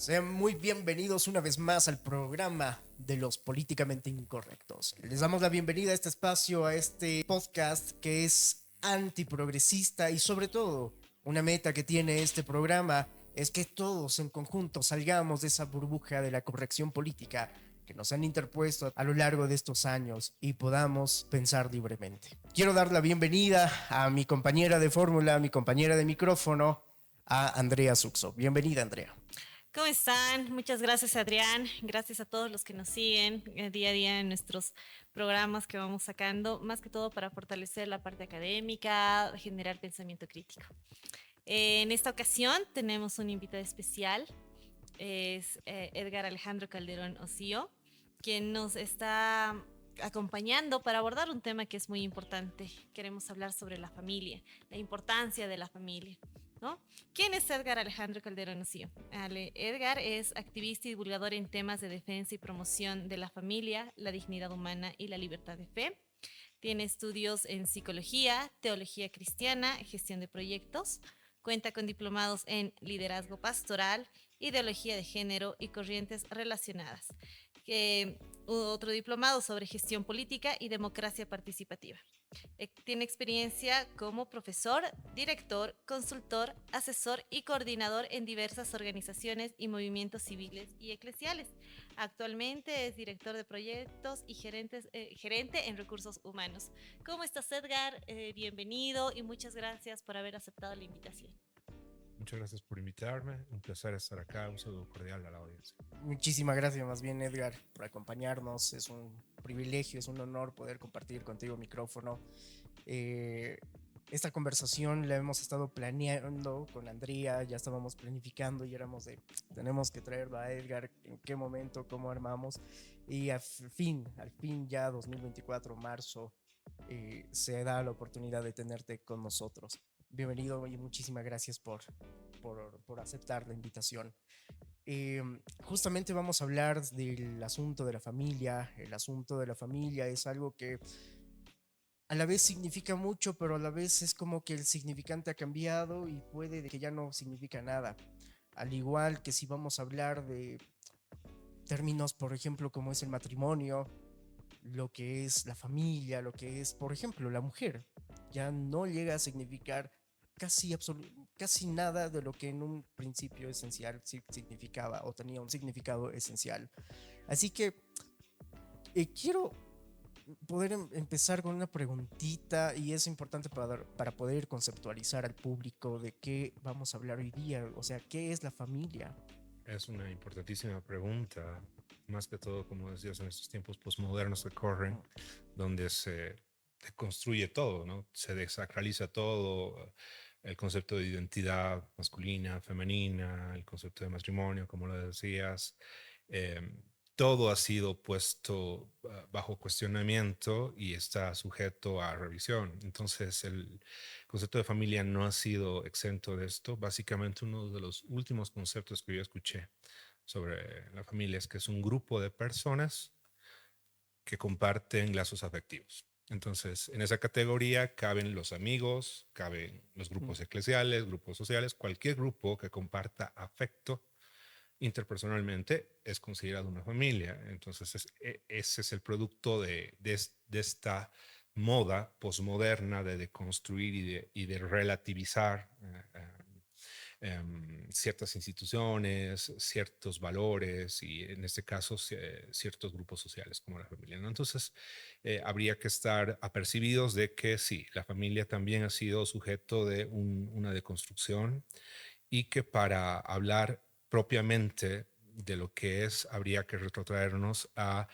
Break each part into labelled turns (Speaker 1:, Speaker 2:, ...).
Speaker 1: Sean muy bienvenidos una vez más al programa de los políticamente incorrectos. Les damos la bienvenida a este espacio, a este podcast que es antiprogresista y sobre todo una meta que tiene este programa es que todos en conjunto salgamos de esa burbuja de la corrección política que nos han interpuesto a lo largo de estos años y podamos pensar libremente. Quiero dar la bienvenida a mi compañera de fórmula, a mi compañera de micrófono, a Andrea Suxo. Bienvenida, Andrea.
Speaker 2: ¿Cómo están? Muchas gracias, Adrián. Gracias a todos los que nos siguen día a día en nuestros programas que vamos sacando, más que todo para fortalecer la parte académica, generar pensamiento crítico. En esta ocasión tenemos un invitado especial, es Edgar Alejandro Calderón Osío, quien nos está acompañando para abordar un tema que es muy importante. Queremos hablar sobre la familia, la importancia de la familia, ¿no? ¿Quién es Edgar Alejandro Calderón Osío? Edgar es activista y divulgador en temas de defensa y promoción de la familia, la dignidad humana y la libertad de fe. Tiene estudios en psicología, teología cristiana, gestión de proyectos. Cuenta con diplomados en liderazgo pastoral, ideología de género y corrientes relacionadas. Otro diplomado sobre gestión política y democracia participativa. Tiene experiencia como profesor, director, consultor, asesor y coordinador en diversas organizaciones y movimientos civiles y eclesiales. Actualmente es director de proyectos y gerente en recursos humanos. ¿Cómo estás, Edgar? Bienvenido y muchas gracias por haber aceptado la invitación.
Speaker 3: Muchas gracias por invitarme. Un placer estar acá. Un saludo cordial a la audiencia.
Speaker 1: Muchísimas gracias más bien, Edgar, por acompañarnos. Es un privilegio, es un honor poder compartir contigo micrófono. Eh, esta conversación la hemos estado planeando con Andrea, ya estábamos planificando y éramos de, tenemos que traerlo a Edgar, en qué momento, cómo armamos. Y al fin ya 2024, marzo, se da la oportunidad de tenerte con nosotros. Bienvenido y muchísimas gracias por aceptar la invitación. Eh, Justamente vamos a hablar del asunto de la familia. El asunto de la familia es algo que a la vez significa mucho, pero a la vez es como que el significante ha cambiado y puede de que ya no significa nada. Al igual que si vamos a hablar de términos, por ejemplo, como es el matrimonio, lo que es la familia, lo que es, por ejemplo, la mujer, ya no llega a significar casi nada de lo que en un principio esencial significaba o tenía un significado esencial. Así que quiero poder empezar con una preguntita y es importante para poder conceptualizar al público de qué vamos a hablar hoy día, o sea, ¿qué es la familia?
Speaker 3: Es una importantísima pregunta, más que todo, como decías, en estos tiempos posmodernos que corren, donde se deconstruye todo, ¿no? Se desacraliza todo, el concepto de identidad masculina, femenina, el concepto de matrimonio, como lo decías. Eh, Todo ha sido puesto bajo cuestionamiento y está sujeto a revisión. Entonces, el concepto de familia no ha sido exento de esto. Básicamente, uno de los últimos conceptos que yo escuché sobre la familia es que es un grupo de personas que comparten lazos afectivos. Entonces, en esa categoría caben los amigos, caben los grupos eclesiales, grupos sociales, cualquier grupo que comparta afecto interpersonalmente es considerado una familia. Entonces, ese es el producto de esta moda posmoderna de deconstruir y de relativizar ciertas instituciones, ciertos valores y en este caso ciertos grupos sociales como la familia, ¿no? Entonces, habría que estar apercibidos de que sí, la familia también ha sido sujeto de una deconstrucción y que para hablar propiamente de lo que es, habría que retrotraernos a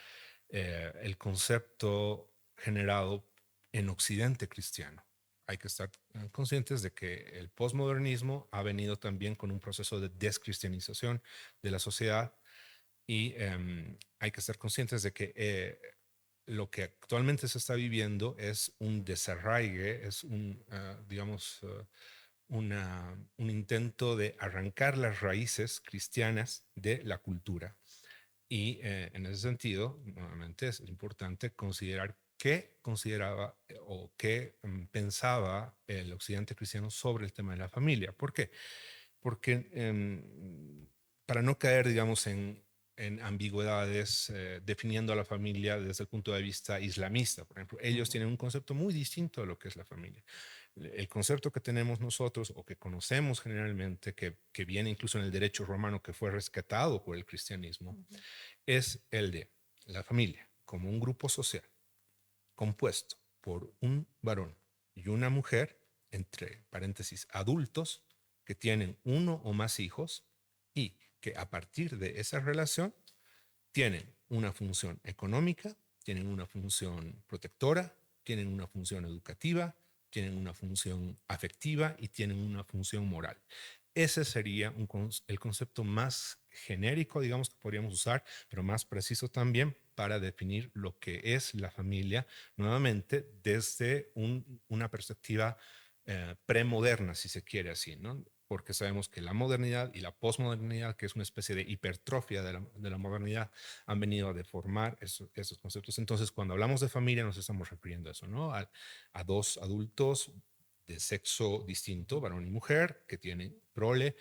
Speaker 3: el concepto generado en Occidente cristiano. Hay que estar conscientes de que el posmodernismo ha venido también con un proceso de descristianización de la sociedad y hay que estar conscientes de que lo que actualmente se está viviendo es un desarraigue, es digamos, un intento de arrancar las raíces cristianas de la cultura. Y en ese sentido, nuevamente es importante considerar qué consideraba o qué pensaba el occidente cristiano sobre el tema de la familia. ¿Por qué? Porque para no caer, digamos, en ambigüedades, definiendo a la familia desde el punto de vista islamista, por ejemplo. Ellos tienen un concepto muy distinto de lo que es la familia. El concepto que tenemos nosotros o que conocemos generalmente, que viene incluso en el derecho romano, que fue rescatado por el cristianismo, es el de la familia como un grupo social compuesto por un varón y una mujer, entre paréntesis, adultos, que tienen uno o más hijos y que a partir de esa relación tienen una función económica, tienen una función protectora, tienen una función educativa, tienen una función afectiva y tienen una función moral. Ese sería el concepto más genérico, digamos, que podríamos usar, pero más preciso también para definir lo que es la familia, nuevamente desde una perspectiva premoderna, si se quiere así, ¿no? Porque sabemos que la modernidad y la posmodernidad, que es una especie de hipertrofia de la modernidad, han venido a deformar esos conceptos. Entonces, cuando hablamos de familia, nos estamos refiriendo a eso, ¿no? A dos adultos de sexo distinto, varón y mujer, que tienen prole,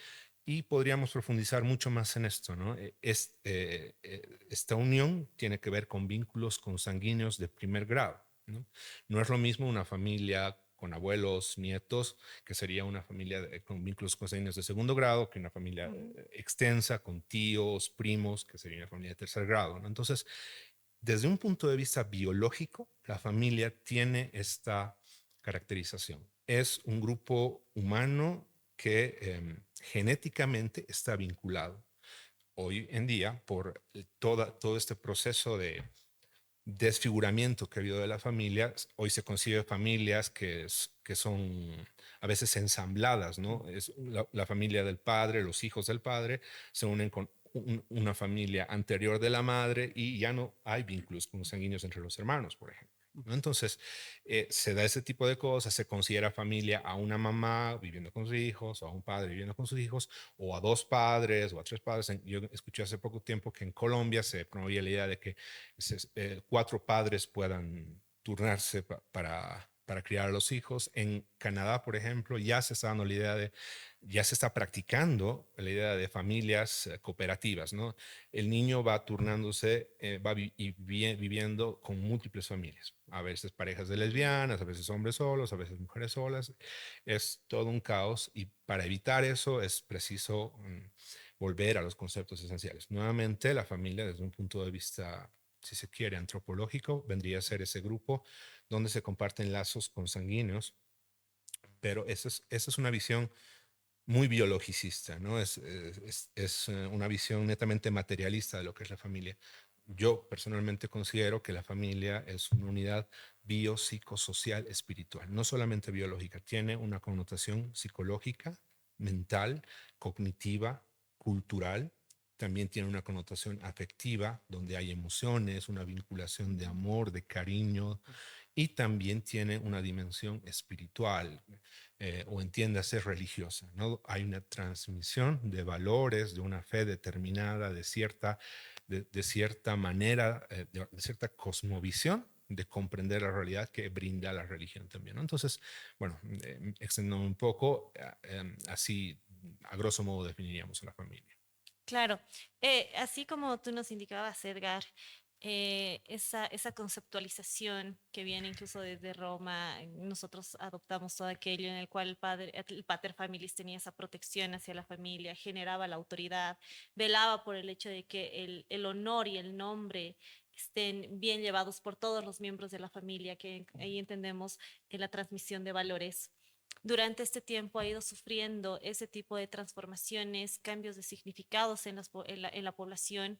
Speaker 3: y podríamos profundizar mucho más en esto, ¿no? Esta unión tiene que ver con vínculos consanguíneos de primer grado, ¿no? No es lo mismo una familia con abuelos, nietos, que sería una familia con vínculos consanguíneos de segundo grado, que una familia extensa, con tíos, primos, que sería una familia de tercer grado, ¿no? Entonces, desde un punto de vista biológico, la familia tiene esta caracterización. Es un grupo humano que genéticamente está vinculado. Hoy en día, por todo este proceso de desfiguramiento que ha habido de la familia, hoy se concibe familias que son a veces ensambladas, ¿no? Es la familia del padre, los hijos del padre se unen con una familia anterior de la madre y ya no hay vínculos consanguíneos entre los hermanos, por ejemplo, ¿no? Entonces, se da ese tipo de cosas, se considera familia a una mamá viviendo con sus hijos, o a un padre viviendo con sus hijos, o a dos padres, o a tres padres. Yo escuché hace poco tiempo que en Colombia se promovía la idea de que cuatro padres puedan turnarse para criar a los hijos. En Canadá, por ejemplo, ya se está dando la idea ya se está practicando la idea de familias cooperativas, ¿no? El niño va turnándose, viviendo con múltiples familias, a veces parejas de lesbianas, a veces hombres solos, a veces mujeres solas. Es todo un caos y para evitar eso es preciso volver a los conceptos esenciales. Nuevamente, la familia desde un punto de vista, si se quiere, antropológico, vendría a ser ese grupo donde se comparten lazos consanguíneos, pero esa es una visión muy biologicista, ¿no? Es una visión netamente materialista de lo que es la familia. Yo personalmente considero que la familia es una unidad biopsicosocial espiritual, no solamente biológica, tiene una connotación psicológica, mental, cognitiva, cultural, también tiene una connotación afectiva, donde hay emociones, una vinculación de amor, de cariño, y también tiene una dimensión espiritual, o entiéndase religiosa, ¿no? Hay una transmisión de valores, de una fe determinada, de cierta manera, de cierta cosmovisión de comprender la realidad que brinda la religión también, ¿no? Entonces, bueno, extendiendo un poco, así a grosso modo definiríamos a la familia.
Speaker 2: Claro, así como tú nos indicabas, Edgar, esa conceptualización que viene incluso desde Roma, nosotros adoptamos todo aquello en el cual el pater familias tenía esa protección hacia la familia, generaba la autoridad, velaba por el hecho de que el honor y el nombre estén bien llevados por todos los miembros de la familia, que ahí entendemos en la transmisión de valores. Durante este tiempo ha ido sufriendo ese tipo de transformaciones, cambios de significados en la población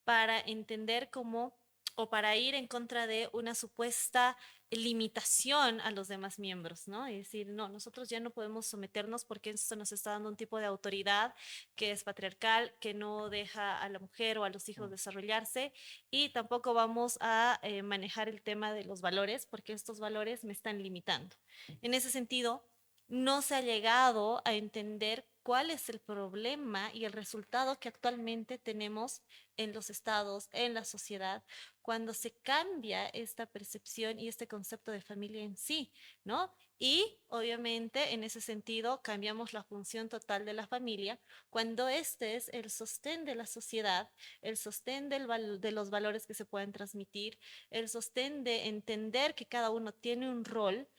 Speaker 2: para entender cómo o para ir en contra de una supuesta limitación a los demás miembros, ¿no? Es decir, no, nosotros ya no podemos someternos porque esto nos está dando un tipo de autoridad que es patriarcal, que no deja a la mujer o a los hijos desarrollarse y tampoco vamos a manejar el tema de los valores porque estos valores me están limitando. En ese sentido, no se ha llegado a entender cuál es el problema y el resultado que actualmente tenemos en los estados, en la sociedad, cuando se cambia esta percepción y este concepto de familia en sí, ¿no? Y obviamente en ese sentido cambiamos la función total de la familia cuando este es el sostén de la sociedad, el sostén de los valores que se pueden transmitir, el sostén de entender que cada uno tiene un rol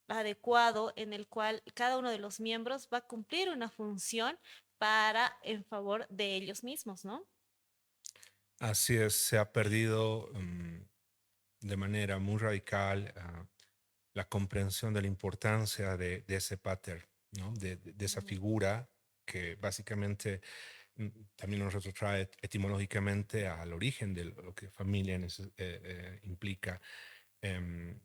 Speaker 2: adecuado en el cual cada uno de los miembros va a cumplir una función para en favor de ellos mismos, ¿no?
Speaker 3: Así es, se ha perdido de manera muy radical la comprensión de la importancia de ese pater, ¿no? De esa figura que básicamente también nos retrotrae etimológicamente al origen de lo que familia implica. Em,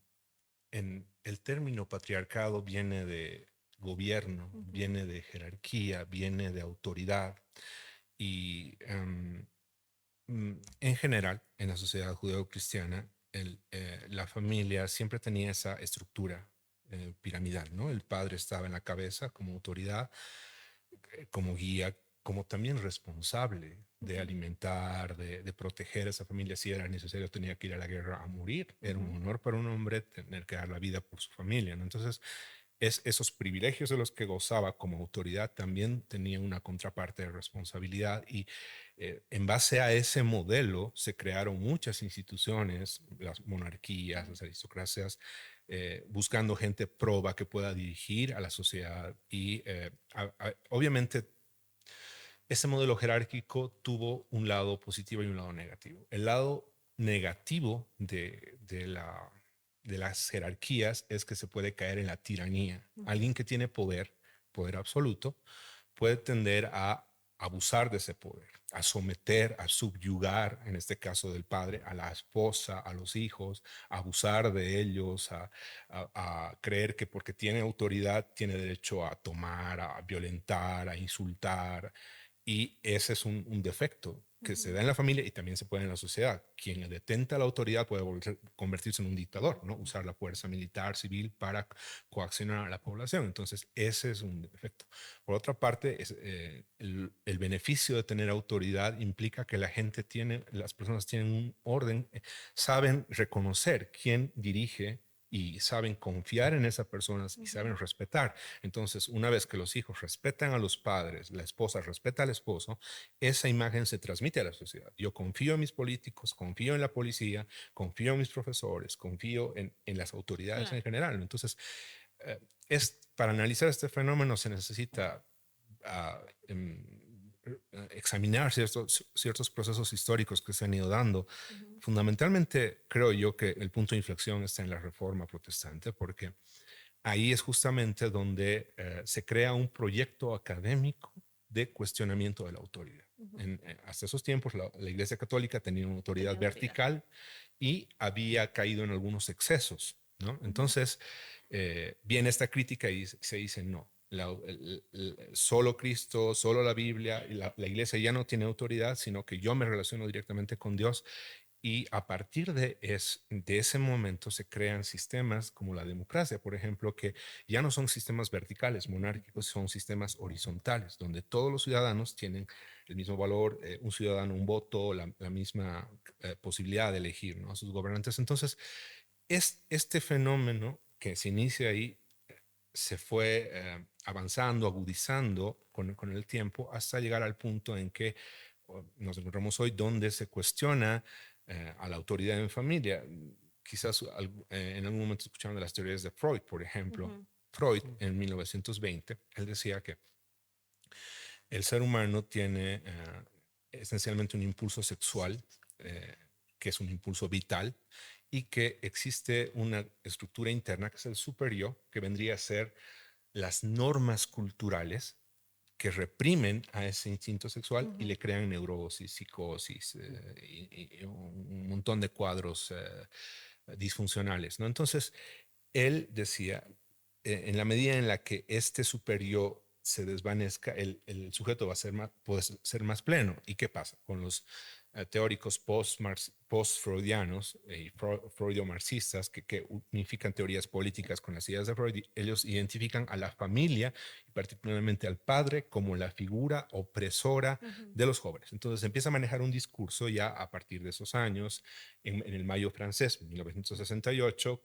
Speaker 3: el término patriarcado viene de gobierno, viene de jerarquía, viene de autoridad y en general en la sociedad judeocristiana la familia siempre tenía esa estructura piramidal, ¿no? El padre estaba en la cabeza como autoridad, como guía, como también responsable de alimentar, de proteger a esa familia. Si era necesario, tenía que ir a la guerra a morir. Era un honor para un hombre tener que dar la vida por su familia, ¿no? Entonces, esos privilegios de los que gozaba como autoridad también tenía una contraparte de responsabilidad y en base a ese modelo se crearon muchas instituciones, las monarquías, las aristocracias, buscando gente proba que pueda dirigir a la sociedad y obviamente ese modelo jerárquico tuvo un lado positivo y un lado negativo. El lado negativo de las jerarquías es que se puede caer en la tiranía. Alguien que tiene poder, poder absoluto, puede tender a abusar de ese poder, a someter, a subyugar, en este caso del padre, a la esposa, a los hijos, a abusar de ellos, a creer que porque tiene autoridad tiene derecho a tomar, a violentar, a insultar. Y ese es un defecto que se da en la familia y también se puede en la sociedad. Quien detenta la autoridad puede convertirse en un dictador, ¿no? Usar la fuerza militar, civil para coaccionar a la población. Entonces, ese es un defecto. Por otra parte, el beneficio de tener autoridad implica que la gente tiene, las personas tienen un orden, saben reconocer quién dirige y saben confiar en esas personas y saben respetar. Entonces, una vez que los hijos respetan a los padres, la esposa respeta al esposo, esa imagen se transmite a la sociedad. Yo confío en mis políticos, confío en la policía, confío en mis profesores, confío en las autoridades en general. Entonces, para analizar este fenómeno se necesita examinar ciertos procesos históricos que se han ido dando. Fundamentalmente, creo yo que el punto de inflexión está en la Reforma Protestante, porque ahí es justamente donde se crea un proyecto académico de cuestionamiento de la autoridad. Hasta esos tiempos la Iglesia Católica tenía una autoridad vertical y había caído en algunos excesos, ¿no? Entonces, viene esta crítica y se dice, no, solo Cristo, solo la Biblia, la Iglesia ya no tiene autoridad, sino que yo me relaciono directamente con Dios. Y a partir de ese momento se crean sistemas como la democracia, por ejemplo, que ya no son sistemas verticales, monárquicos, son sistemas horizontales, donde todos los ciudadanos tienen el mismo valor, un ciudadano, un voto, la misma posibilidad de elegir, ¿no?, a sus gobernantes. Entonces, este fenómeno que se inicia ahí se fue avanzando, agudizando con el tiempo hasta llegar al punto en que nos encontramos hoy, donde se cuestiona a la autoridad en familia. Quizás en algún momento escucharon de las teorías de Freud, por ejemplo. Freud, en 1920, él decía que el ser humano tiene esencialmente un impulso sexual, que es un impulso vital, y que existe una estructura interna que es el superyo, que vendría a ser las normas culturales que reprimen a ese instinto sexual y le crean neurosis, psicosis y un montón de cuadros disfuncionales, ¿no? Entonces, él decía, en la medida en la que este superior se desvanezca, el sujeto va a ser puede ser más pleno. ¿Y qué pasa? Con los teóricos post-freudianos y freudio-marxistas que unifican teorías políticas con las ideas de Freud, ellos identifican a la familia y particularmente al padre como la figura opresora
Speaker 2: Ujú,
Speaker 3: de los jóvenes. Entonces empieza a manejar un discurso ya a partir de esos años, en el Mayo francés, 1968,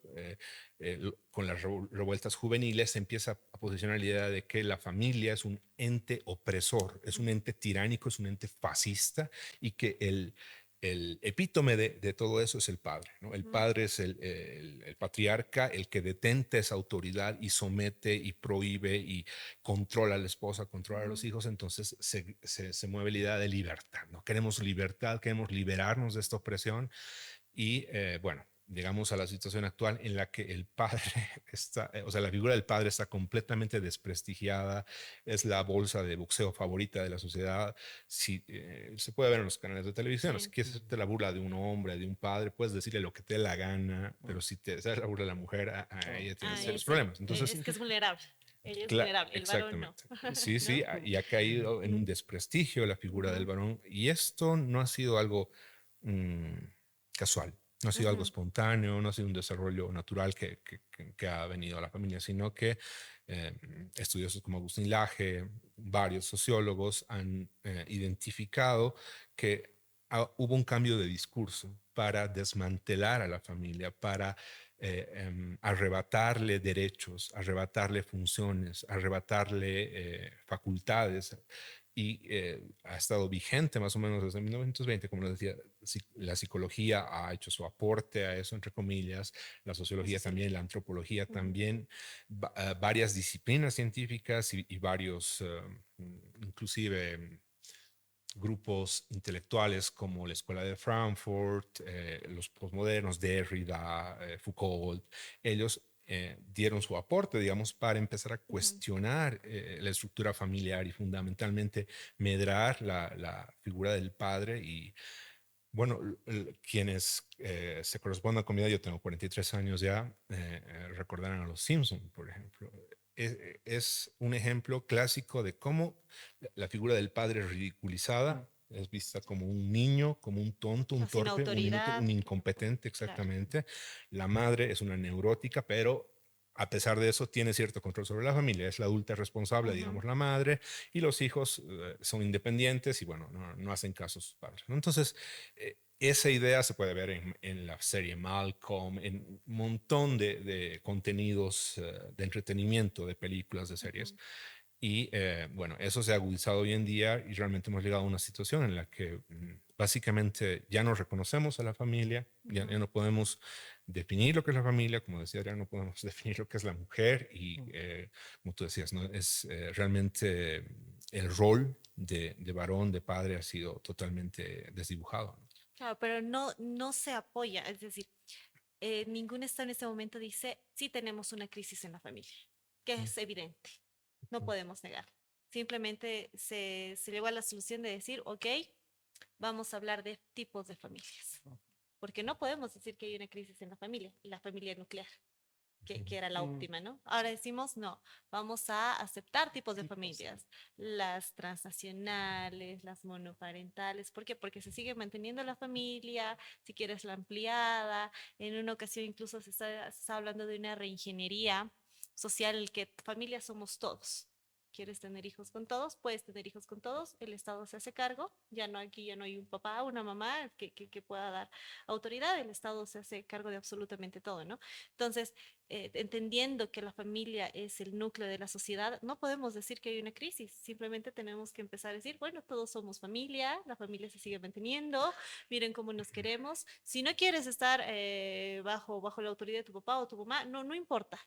Speaker 3: con las revueltas juveniles, se empieza a posicionar la idea de que la familia es un ente opresor, es un ente tiránico, es un ente fascista y que el epítome de todo eso es el padre, ¿no? El
Speaker 2: ujú,
Speaker 3: padre es el patriarca, el que detenta esa autoridad y somete y prohíbe y controla a la esposa, controla a los
Speaker 2: ujú.
Speaker 3: hijos. Entonces se mueve la idea de libertad, ¿no? Queremos libertad, queremos liberarnos de esta opresión y bueno, llegamos a la situación actual en la que el padre está, o sea, la figura del padre está completamente desprestigiada, es la bolsa de boxeo favorita de la sociedad. Si, se puede ver en los canales de televisión, si
Speaker 2: Sí.
Speaker 3: quieres hacerte la burla de un hombre, de un padre, puedes decirle lo que te dé la gana, pero si te haces la burla de la mujer, a ella tienes
Speaker 2: Ahí
Speaker 3: serios
Speaker 2: sí.
Speaker 3: problemas. Entonces,
Speaker 2: Es que es vulnerable. Ella es vulnerable, el varón no.
Speaker 3: exactamente. Sí, sí,
Speaker 2: ¿No?
Speaker 3: y ha caído en un desprestigio la figura del
Speaker 2: Ujú,
Speaker 3: varón y esto no ha sido algo mm, casual. No ha sido algo
Speaker 2: ujú,
Speaker 3: espontáneo, no ha sido un desarrollo natural que ha venido a la familia, sino que eh, estudiosos como Agustín Laje, varios sociólogos han identificado que hubo un cambio de discurso para desmantelar a la familia, para arrebatarle derechos, arrebatarle funciones, arrebatarle facultades y ha estado vigente más o menos desde 1920, como les decía, la psicología ha hecho su aporte a eso, entre comillas, la
Speaker 2: la
Speaker 3: sociología también, la
Speaker 2: sociología.
Speaker 3: antropología
Speaker 2: Ujú,
Speaker 3: también, varias disciplinas científicas y varios, inclusive grupos intelectuales como la Escuela de Frankfurt, los postmodernos, Derrida, Foucault, ellos dieron su aporte, digamos, para empezar a
Speaker 2: ujú.
Speaker 3: cuestionar la estructura familiar y fundamentalmente medrar la figura del padre y bueno, quienes se correspondan conmigo, yo tengo 43 años ya, recordarán a los Simpson, por ejemplo. Es un ejemplo clásico de cómo la figura del padre es ridiculizada, es vista como un niño, como un tonto, un
Speaker 2: Sin
Speaker 3: torpe, un inútil,
Speaker 2: autoridad.
Speaker 3: un incompetente,
Speaker 2: Claro.
Speaker 3: exactamente. La madre es una neurótica, pero a pesar de eso tiene cierto control sobre la familia. Es la adulta responsable,
Speaker 2: Ujú,
Speaker 3: digamos, la madre, y los hijos son independientes y bueno, no hacen caso a sus padres, ¿no? Entonces, esa idea se puede ver en la serie Malcolm, en un montón de contenidos de entretenimiento, de películas, de series.
Speaker 2: ujú,
Speaker 3: Y bueno, eso se ha agudizado hoy en día y realmente hemos llegado a una situación en la que básicamente ya no reconocemos a la familia, ya
Speaker 2: ujú.
Speaker 3: no podemos definir lo que es la familia, como decía Adrián, no podemos definir lo que es la mujer y como tú decías, ¿no? Es realmente el rol de varón, de padre ha sido totalmente desdibujado, ¿no?
Speaker 2: Claro, pero no se apoya. Es decir, ningún Estado en este momento dice, sí tenemos una crisis en la familia, que es evidente. No podemos negar. Simplemente se llegó a la solución de decir, ok, vamos a hablar de tipos de familias. Porque no podemos decir que hay una crisis en la familia nuclear, que era la
Speaker 1: Mm,
Speaker 2: óptima, ¿no? Ahora decimos, no, vamos a aceptar tipos de
Speaker 1: tipos, sí.
Speaker 2: familias, las transnacionales, las monoparentales. ¿Por qué? Porque se sigue manteniendo la familia, si quieres la ampliada. En una ocasión incluso se está hablando de una reingeniería social, en el que familia somos todos. ¿Quieres tener hijos con todos? Puedes tener hijos con todos, el Estado se hace cargo, ya no aquí ya no hay un papá, una mamá que pueda dar autoridad, el Estado se hace cargo de absolutamente todo, ¿no? Entonces, entendiendo que la familia es el núcleo de la sociedad, no podemos decir que hay una crisis, simplemente tenemos que empezar a decir, bueno, todos somos familia, la familia se sigue manteniendo, miren cómo nos queremos. Si no quieres estar bajo la autoridad de tu papá o tu mamá, no importa,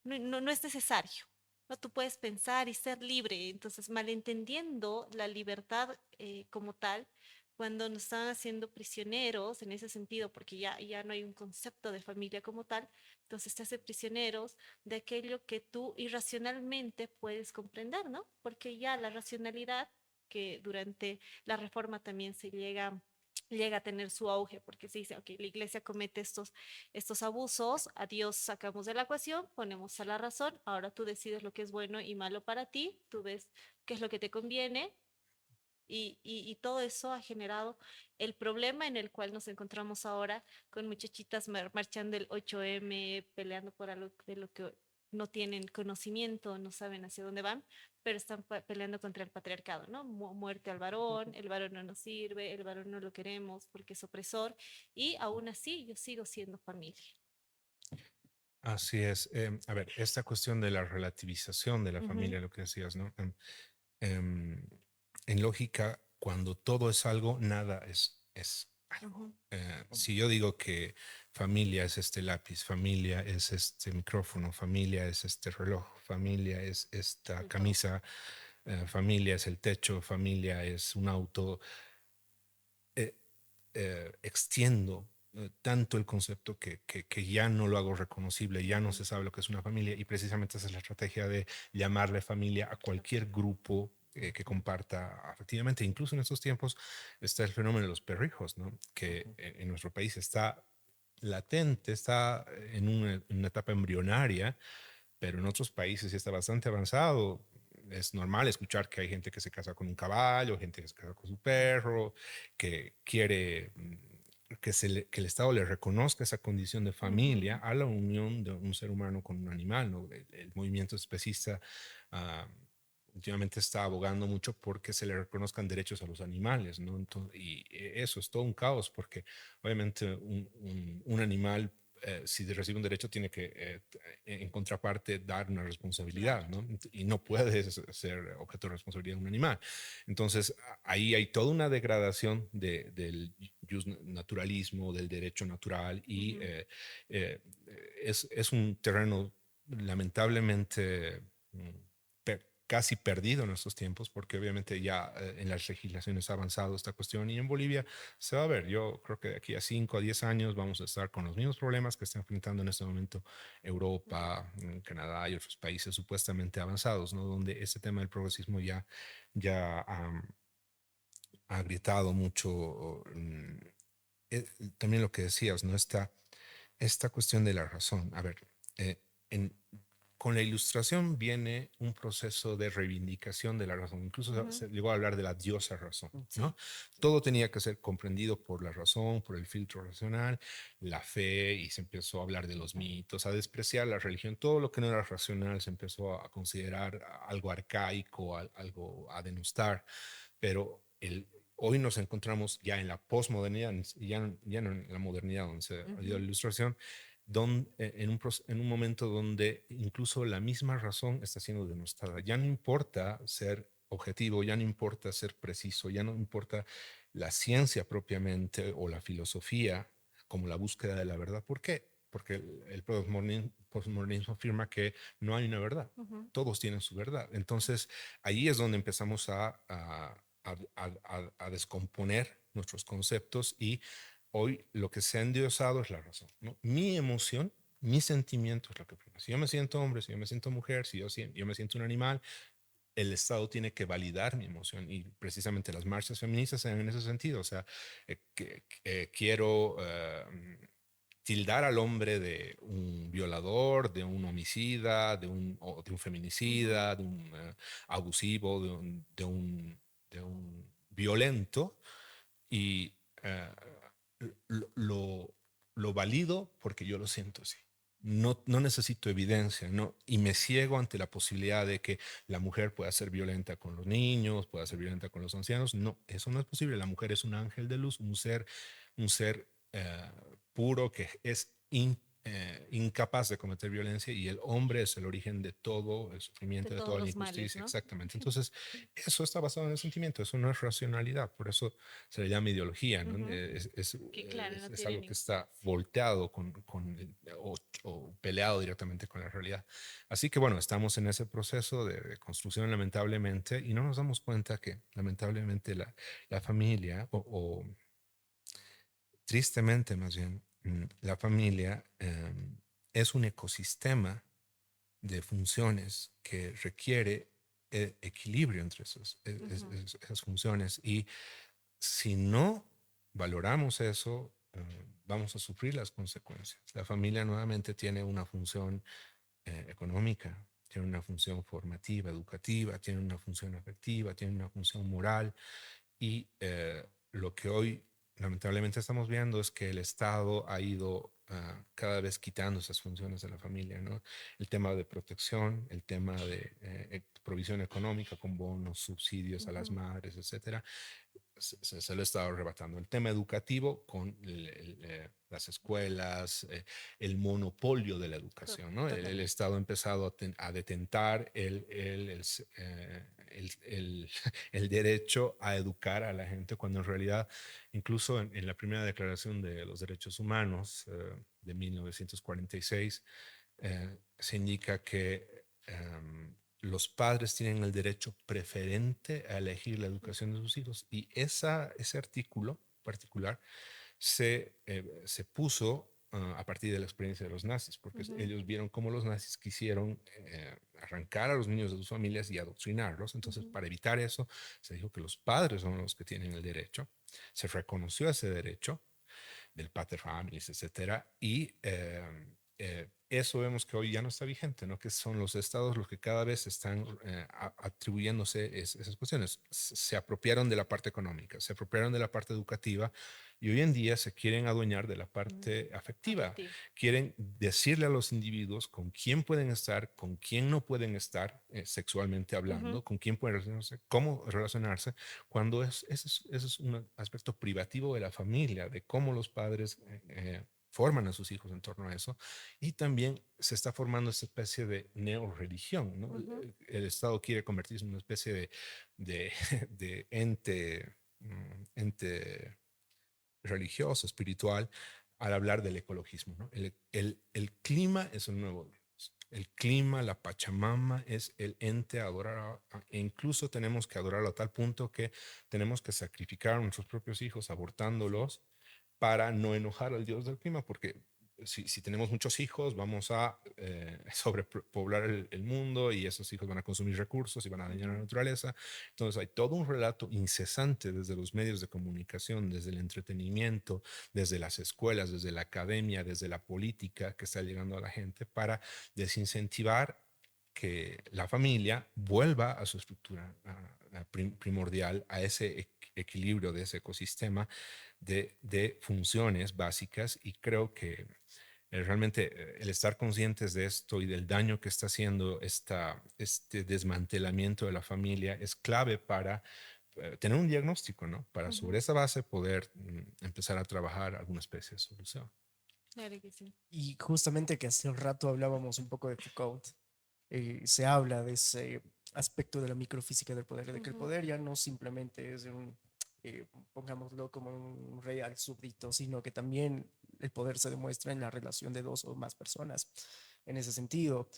Speaker 2: no es necesario. No, tú puedes pensar y ser libre. Entonces, malentendiendo la libertad como tal, cuando nos están haciendo prisioneros en ese sentido, porque ya no hay un concepto de familia como tal, entonces te hace prisioneros de aquello que tú irracionalmente puedes comprender, ¿no? Porque ya la racionalidad, que durante la reforma también llega a tener su auge, porque se dice, ok, la iglesia comete estos abusos, a Dios sacamos de la ecuación, ponemos a la razón, ahora tú decides lo que es bueno y malo para ti, tú ves qué es lo que te conviene, Y todo eso ha generado el problema en el cual nos encontramos ahora con muchachitas marchando el 8M, peleando por algo de lo que no tienen conocimiento, no saben hacia dónde van, pero están peleando contra el patriarcado, ¿no? Muerte al varón, el varón no nos sirve, el varón no lo queremos porque es opresor, y aún así yo sigo siendo familia.
Speaker 3: Así es. A ver, esta cuestión de la relativización de la familia, lo que decías, ¿no? Em, en lógica, cuando todo es algo, nada es algo. Si yo digo que familia es este lápiz, familia es este micrófono, familia es este reloj, familia es esta camisa, familia es el techo, familia es un auto, eh, extiendo tanto el concepto que ya no lo hago reconocible, ya no se sabe lo que es una familia, y precisamente esa es la estrategia de llamarle familia a cualquier grupo que comparta afectivamente. Incluso en estos tiempos está el fenómeno de los perrijos, ¿no? Que en nuestro país está latente, está en una etapa embrionaria, pero en otros países ya está bastante avanzado. Es normal escuchar que hay gente que se casa con un caballo, gente que se casa con su perro, que quiere que el Estado le reconozca esa condición de familia a la unión de un ser humano con un animal, ¿no? El movimiento especista últimamente está abogando mucho porque se le reconozcan derechos a los animales, ¿no? Entonces, y eso es todo un caos porque obviamente un animal si recibe un derecho, tiene que, en contraparte, dar una responsabilidad, ¿no? Y no puede ser objeto de responsabilidad de un animal. Entonces, ahí hay toda una degradación del naturalismo, del derecho natural, y es un terreno lamentablemente casi perdido en estos tiempos, porque obviamente ya en las legislaciones ha avanzado esta cuestión, y en Bolivia se va a ver. Yo creo que de aquí a 5 a 10 años vamos a estar con los mismos problemas que está enfrentando en este momento Europa, Canadá y otros países supuestamente avanzados, ¿no? Donde ese tema del progresismo ya ha gritado mucho. También lo que decías, ¿no? Esta cuestión de la razón. A ver, eh, en, con la ilustración viene un proceso de reivindicación de la razón. Incluso se llegó a hablar de la diosa razón, ¿no? Todo tenía que ser comprendido por la razón, por el filtro racional, la fe, y se empezó a hablar de los mitos, a despreciar la religión. Todo lo que no era racional se empezó a considerar algo arcaico, algo a denostar. Pero hoy nos encontramos ya en la posmodernidad, ya no en la modernidad donde se dio la ilustración, en un momento donde incluso la misma razón está siendo denostada. Ya no importa ser objetivo, ya no importa ser preciso, ya no importa la ciencia propiamente o la filosofía como la búsqueda de la verdad. ¿Por qué? Porque el postmodernismo afirma que no hay una verdad, todos tienen su verdad. Entonces ahí es donde empezamos a descomponer nuestros conceptos, y hoy lo que se ha endiosado es la razón, ¿no? Mi emoción, mi sentimiento es lo que prima. Si yo me siento hombre, si yo me siento mujer, si yo me siento un animal, el Estado tiene que validar mi emoción, y precisamente las marchas feministas se dan en ese sentido. O sea, quiero tildar al hombre de un violador, de un homicida, de un feminicida, de un abusivo, de un violento, y lo, lo valido porque yo lo siento así. No necesito evidencia, ¿no? Y me ciego ante la posibilidad de que la mujer pueda ser violenta con los niños, pueda ser violenta con los ancianos. No, eso no es posible. La mujer es un ángel de luz, un ser puro, que es incapaz de cometer violencia, y el hombre es el origen de todo el
Speaker 2: De
Speaker 3: sufrimiento, de
Speaker 2: todos
Speaker 3: toda la
Speaker 2: los males,
Speaker 3: injusticia.
Speaker 2: ¿no?
Speaker 3: Exactamente. Entonces, eso está basado en el sentimiento, eso no es racionalidad, por eso se le llama ideología, ¿no?
Speaker 2: Que claro, no
Speaker 3: Es
Speaker 2: tiene
Speaker 3: algo que
Speaker 2: ningún...
Speaker 3: está volteado o peleado directamente con la realidad. Así que bueno, estamos en ese proceso de construcción, lamentablemente, y no nos damos cuenta que lamentablemente la familia, o tristemente más bien, la familia es un ecosistema de funciones que requiere equilibrio entre esas funciones, y si no valoramos eso, vamos a sufrir las consecuencias. La familia nuevamente tiene una función económica, tienen una función formativa, educativa, tienen una función afectiva, tienen una función moral y lo que hoy lamentablemente estamos viendo es que el Estado ha ido cada vez quitando esas funciones de la familia, ¿no? El tema de protección, el tema de provisión económica con bonos, subsidios a las
Speaker 2: Ujú.
Speaker 3: madres, etcétera, se lo ha estado arrebatando. El tema educativo con las escuelas, el monopolio de la educación, ¿no? El
Speaker 2: Totalmente.
Speaker 3: Estado ha empezado a detentar el derecho a educar a la gente, cuando en realidad, incluso en la primera declaración de los derechos humanos de 1946, se indica que los padres tienen el derecho preferente a elegir la educación de sus hijos. Y ese artículo particular se puso a partir de la experiencia de los nazis, porque
Speaker 2: Ujú.
Speaker 3: ellos vieron cómo los nazis quisieron arrancar a los niños de sus familias y adoctrinarlos. Entonces,
Speaker 2: Ujú.
Speaker 3: para evitar eso, se dijo que los padres son los que tienen el derecho. Se reconoció ese derecho del pater familias, etcétera, y eso vemos que hoy ya no está vigente, ¿no? Que son los estados los que cada vez están atribuyéndose esas cuestiones. Se apropiaron de la parte económica, se apropiaron de la parte educativa y hoy en día se quieren adueñar de la
Speaker 2: Ujú.
Speaker 3: parte afectiva.
Speaker 2: Afectivo.
Speaker 3: Quieren decirle a los individuos con quién pueden estar, con quién no pueden estar sexualmente
Speaker 2: Ujú.
Speaker 3: hablando, con quién pueden relacionarse, cómo relacionarse, cuando ese es un aspecto privativo de la familia, de cómo los padres forman a sus hijos en torno a eso. Y también se está formando esta especie de neoreligión, ¿no?
Speaker 2: Ujú.
Speaker 3: El Estado quiere convertirse en una especie de, de ente religioso, espiritual, al hablar del ecologismo, ¿no? El clima es el nuevo Dios. El clima, la Pachamama es el ente a adorar, e incluso tenemos que adorarlo a tal punto que tenemos que sacrificar a nuestros propios hijos abortándolos para no enojar al Dios del clima, porque si tenemos muchos hijos, vamos a sobrepoblar el mundo y esos hijos van a consumir recursos y van a dañar la
Speaker 2: Ujú.
Speaker 3: naturaleza. Entonces hay todo un relato incesante desde los medios de comunicación, desde el entretenimiento, desde las escuelas, desde la academia, desde la política que está llegando a la gente para desincentivar que la familia vuelva a su estructura primordial, a ese equilibrio de ese ecosistema de funciones básicas. Y creo que realmente el estar conscientes de esto y del daño que está haciendo este desmantelamiento de la familia es clave para tener un diagnóstico, ¿no? Para
Speaker 2: Ujú.
Speaker 3: sobre esa base poder empezar a trabajar alguna especie de solución.
Speaker 2: Claro que sí.
Speaker 1: Y justamente que hace un rato hablábamos un poco de Foucault, se habla de ese aspecto de la microfísica del poder, de que el
Speaker 2: Ujú.
Speaker 1: poder ya no simplemente es un, pongámoslo como un rey al súbdito, sino que también el poder se demuestra en la relación de dos o más personas. En ese sentido,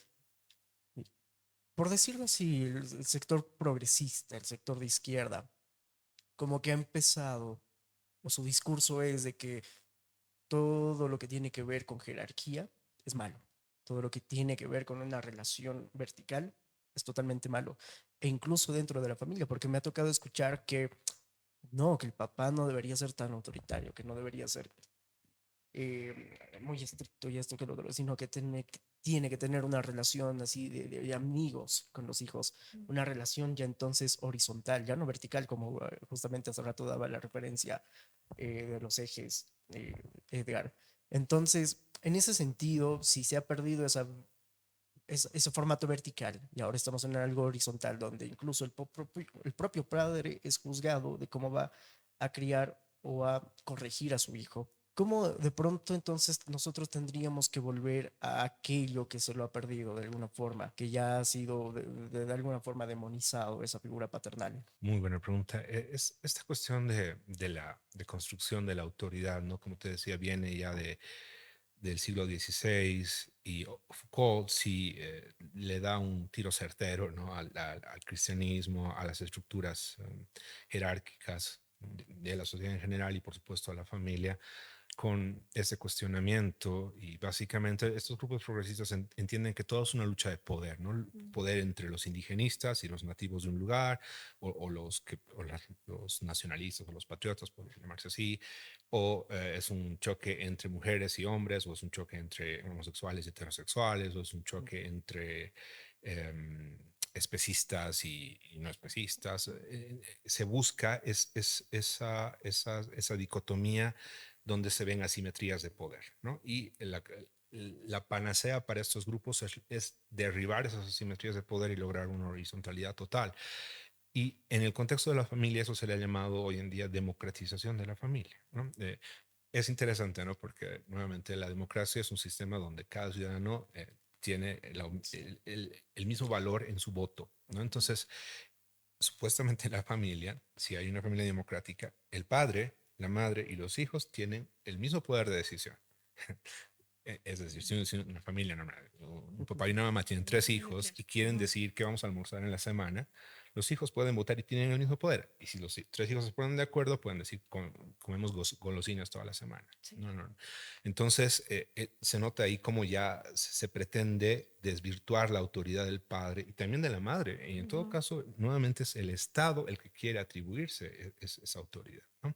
Speaker 1: por decirlo así, el sector progresista, el sector de izquierda, como que ha empezado, o su discurso es de que todo lo que tiene que ver con jerarquía es malo. Todo lo que tiene que ver con una relación vertical es totalmente malo. E incluso dentro de la familia, porque me ha tocado escuchar que no, que el papá no debería ser tan autoritario, que no debería ser muy estricto y esto que lo otro, sino que tiene que tener una relación así de amigos con los hijos, una relación ya entonces horizontal, ya no vertical, como justamente hace rato daba la referencia de los ejes, Edgar. Entonces, en ese sentido, si se ha perdido ese formato vertical y ahora estamos en algo horizontal, donde incluso el propio padre es juzgado de cómo va a criar o a corregir a su hijo. ¿Cómo de pronto entonces nosotros tendríamos que volver a aquello que se lo ha perdido de alguna forma, que ya ha sido de alguna forma demonizado esa figura paternal?
Speaker 3: Muy buena pregunta. Es esta cuestión de construcción de la autoridad, ¿no? Como te decía, viene ya del siglo XVI y Foucault sí le da un tiro certero, ¿no? Al cristianismo, a las estructuras jerárquicas de la sociedad en general y por supuesto a la familia con ese cuestionamiento. Y básicamente estos grupos progresistas entienden que todo es una lucha de poder, ¿no?
Speaker 2: Ujú.
Speaker 3: Poder entre los indigenistas y los nativos de un lugar, los nacionalistas o los patriotas, por llamarse así, o es un choque entre mujeres y hombres, o es un choque entre homosexuales y heterosexuales, o es un choque entre especistas y no especistas. Se busca esa dicotomía donde se ven asimetrías de poder, ¿no? Y la panacea para estos grupos es derribar esas asimetrías de poder y lograr una horizontalidad total. Y en el contexto de la familia eso se le ha llamado hoy en día democratización de la familia, ¿no? Es interesante, ¿no? Porque nuevamente la democracia es un sistema donde cada ciudadano tiene el mismo valor en su voto, ¿no? Entonces, supuestamente la familia, si hay una familia democrática, el padre, la madre y los hijos tienen el mismo poder de decisión. Es decir, si una familia normal, un papá y una mamá tienen 3 hijos y quieren decidir qué vamos a almorzar en la semana, los hijos pueden votar y tienen el mismo poder. Y si los 3 hijos se ponen de acuerdo, pueden decir, comemos golosinas toda la semana.
Speaker 2: Sí.
Speaker 3: No. Entonces, se nota ahí cómo ya se pretende desvirtuar la autoridad del padre y también de la madre. Y en todo caso, nuevamente es el Estado el que quiere atribuirse esa autoridad, ¿no?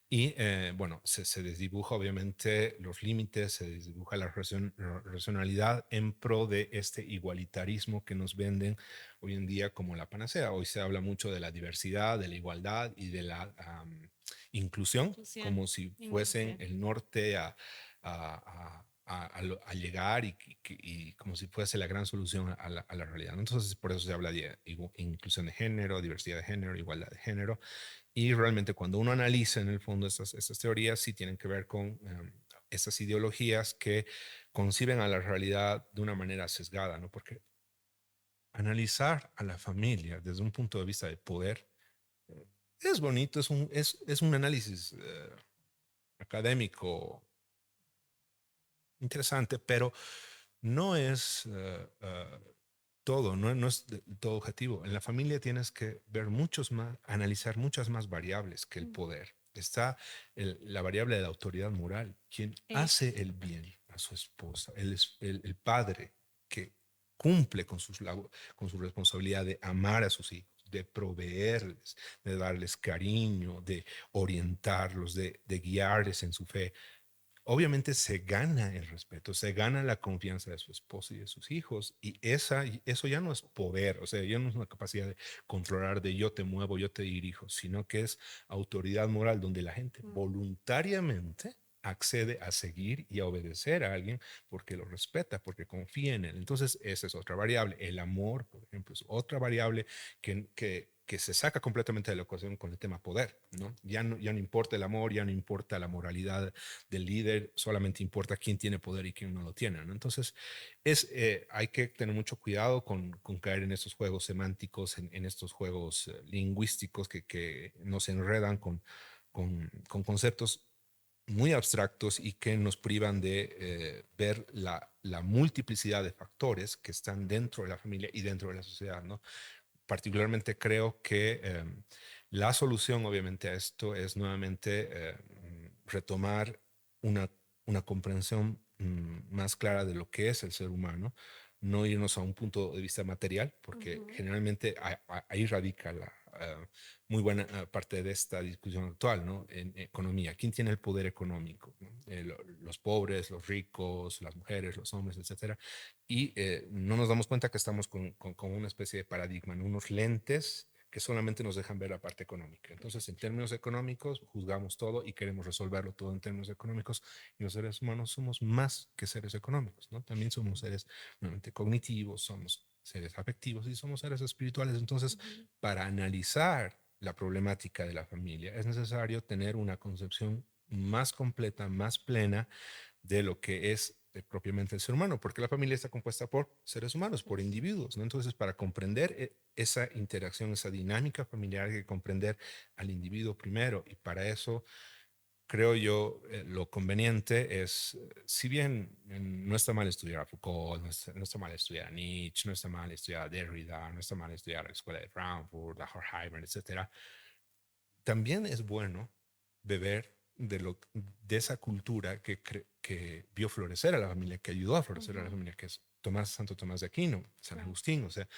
Speaker 3: Y bueno, se desdibuja obviamente los límites, se desdibuja la racionalidad en pro de este igualitarismo que nos venden hoy en día como la panacea. Hoy se habla mucho de la diversidad, de la igualdad y de la inclusión, como si fuesen el norte a llegar y como si fuese la gran solución a la realidad. Entonces, por eso se habla de inclusión de género, diversidad de género, igualdad de género. Y realmente cuando uno analiza en el fondo estas teorías, sí tienen que ver con estas ideologías que conciben a la realidad de una manera sesgada, ¿no? Porque analizar a la familia desde un punto de vista de poder es bonito, es un análisis académico interesante, pero no es todo, no es todo objetivo. En la familia tienes que ver analizar muchas más variables que el poder. Está la variable de la autoridad moral, quien hace el bien a su esposa, el padre que cumple con su responsabilidad de amar a sus hijos, de proveerles, de darles cariño, de orientarlos, de guiarles en su fe. Obviamente se gana el respeto, se gana la confianza de su esposa y de sus hijos, y eso ya no es poder, o sea, ya no es una capacidad de controlar, de yo te muevo, yo te dirijo, sino que es autoridad moral donde la gente voluntariamente accede a seguir y a obedecer a alguien porque lo respeta, porque confía en él. Entonces, esa es otra variable. El amor, por ejemplo, es otra variable que se saca completamente de la ecuación con el tema poder, ¿no? Ya no importa el amor, ya no importa la moralidad del líder, solamente importa quién tiene poder y quién no lo tiene, ¿no? Entonces, hay que tener mucho cuidado con caer en estos juegos semánticos, en estos juegos lingüísticos que nos enredan con conceptos muy abstractos y que nos privan de ver la multiplicidad de factores que están dentro de la familia y dentro de la sociedad, ¿no? Particularmente creo que la solución obviamente a esto es nuevamente retomar una comprensión más clara de lo que es el ser humano, no irnos a un punto de vista material, porque generalmente ahí radica la muy buena parte de esta discusión actual, ¿no? En economía. ¿Quién tiene el poder económico? ¿No? Los pobres, los ricos, las mujeres, los hombres, etcétera. Y no nos damos cuenta que estamos con una especie de paradigma, ¿no? Unos lentes que solamente nos dejan ver la parte económica. Entonces, en términos económicos, juzgamos todo y queremos resolverlo todo en términos económicos. Y los seres humanos somos más que seres económicos, ¿no? También somos seres realmente cognitivos, somos seres afectivos y somos seres espirituales. Entonces, para analizar la problemática de la familia, es necesario tener una concepción más completa, más plena de lo que es propiamente el ser humano, porque la familia está compuesta por seres humanos, por individuos, ¿no? Entonces, para comprender esa interacción, esa dinámica familiar, hay que comprender al individuo primero, y para eso creo yo lo conveniente es, si bien no está mal estudiar a Foucault, no está mal estudiar a Nietzsche, no está mal estudiar a Derrida, no está mal estudiar a la escuela de Frankfurt, a Horkheimer, etcétera, también es bueno beber de esa cultura que vio florecer a la familia, que ayudó a florecer a la familia, que es Santo Tomás de Aquino, San Agustín. O sea,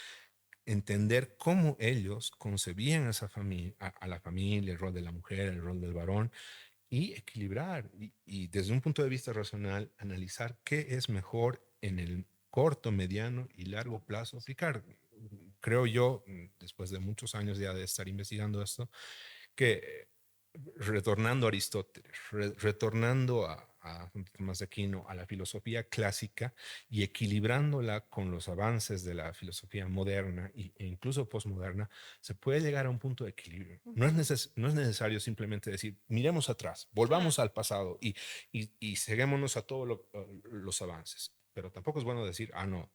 Speaker 3: entender cómo ellos concebían a esa familia, a la familia, el rol de la mujer, el rol del varón, y equilibrar y desde un punto de vista racional analizar qué es mejor corto, mediano y largo plazo aplicar. Creo yo, después de muchos años ya de estar investigando esto, que retornando a Aristóteles, retornando a Santo Tomás de Aquino, a la filosofía clásica y equilibrándola con los avances de la filosofía moderna e incluso posmoderna, se puede llegar a un punto de equilibrio. No es necesario simplemente decir, miremos atrás, volvamos al pasado y seguémonos a todos los avances. Pero tampoco es bueno decir, no,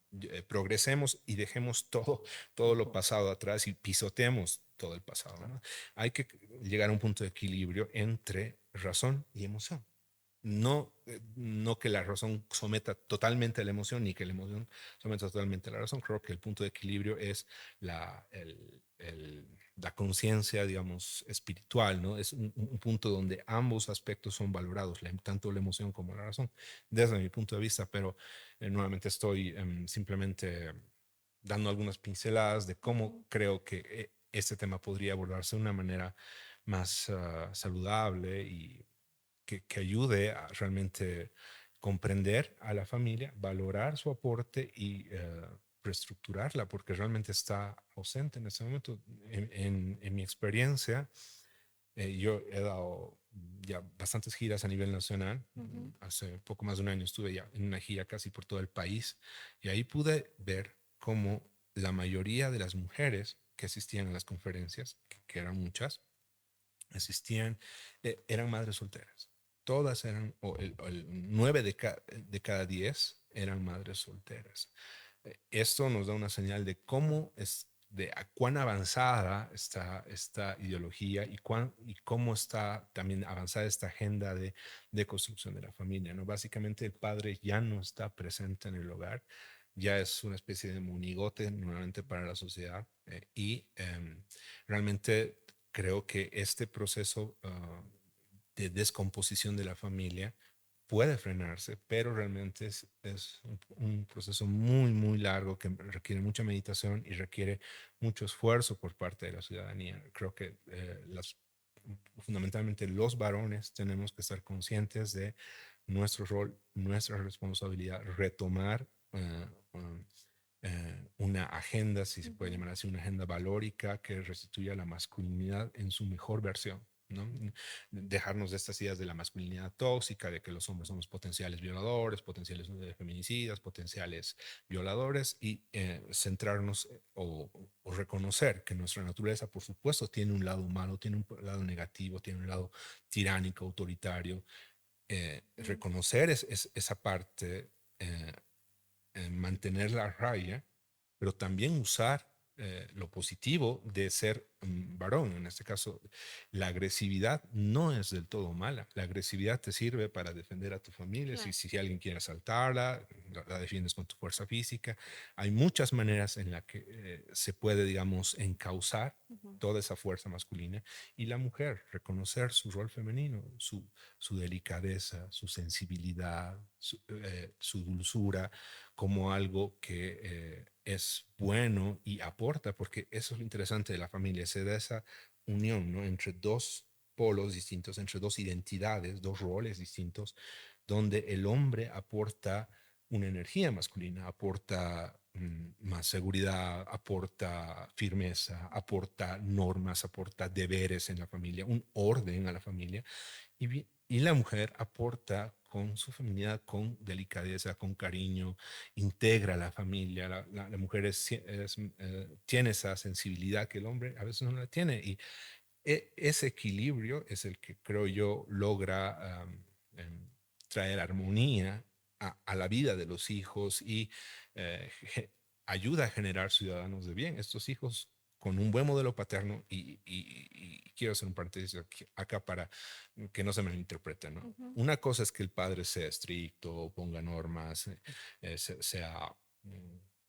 Speaker 3: progresemos y dejemos todo lo pasado atrás y pisoteemos todo el pasado, ¿no? Hay que llegar a un punto de equilibrio entre razón y emoción. No que la razón someta totalmente a la emoción, ni que la emoción someta totalmente a la razón. Creo que el punto de equilibrio es la conciencia, digamos, espiritual, ¿no? Es un punto donde ambos aspectos son valorados, tanto la emoción como la razón, desde mi punto de vista, pero nuevamente estoy simplemente dando algunas pinceladas de cómo creo que este tema podría abordarse de una manera más saludable y que ayude a realmente comprender a la familia, valorar su aporte y reestructurarla, porque realmente está ausente en este momento. En mi experiencia, yo he dado ya bastantes giras a nivel nacional. Hace poco más de un año estuve ya en una gira casi por todo el país y ahí pude ver cómo la mayoría de las mujeres que asistían a las conferencias, que eran muchas, eran madres solteras. Todas eran, o el 9 de cada 10 eran madres solteras. Esto nos da una señal de de a cuán avanzada está esta ideología y cómo está también avanzada esta agenda de construcción de la familia, ¿no? Básicamente el padre ya no está presente en el hogar, ya es una especie de monigote nuevamente para la sociedad realmente creo que este proceso de descomposición de la familia puede frenarse, pero realmente es un proceso muy, muy largo que requiere mucha meditación y requiere mucho esfuerzo por parte de la ciudadanía. Creo que fundamentalmente los varones tenemos que estar conscientes de nuestro rol, nuestra responsabilidad, retomar una agenda, si se puede llamar así, una agenda valórica que restituya la masculinidad en su mejor versión, ¿no? Dejarnos de estas ideas de la masculinidad tóxica, de que los hombres somos potenciales violadores, potenciales feminicidas, potenciales violadores y centrarnos o reconocer que nuestra naturaleza, por supuesto, tiene un lado malo, tiene un lado negativo, tiene un lado tiránico, autoritario. Reconocer esa parte mantener la raya, pero también usar lo positivo de ser varón. En este caso, la agresividad no es del todo mala. La agresividad te sirve para defender a tu familia.
Speaker 2: Claro.
Speaker 3: Si alguien quiere asaltarla, la defiendes con tu fuerza física. Hay muchas maneras en las que se puede, digamos, encauzar toda esa fuerza masculina y la mujer reconocer su rol femenino, su delicadeza, su sensibilidad, su dulzura como algo que es bueno y aporta, porque eso es lo interesante de la familia, se da esa unión, ¿no? Entre dos polos distintos, entre dos identidades, dos roles distintos, donde el hombre aporta una energía masculina, aporta más seguridad, aporta firmeza, aporta normas, aporta deberes en la familia, un orden a la familia, y la mujer aporta con su feminidad, con delicadeza, con cariño, integra a la familia. La mujer tiene esa sensibilidad que el hombre a veces no la tiene. Y ese equilibrio es el que creo yo logra traer armonía a la vida de los hijos y ayuda a generar ciudadanos de bien. Estos hijos con un buen modelo paterno, y quiero hacer un paréntesis acá para que no se me interprete, ¿no? Una cosa es que el padre sea estricto, ponga normas, sea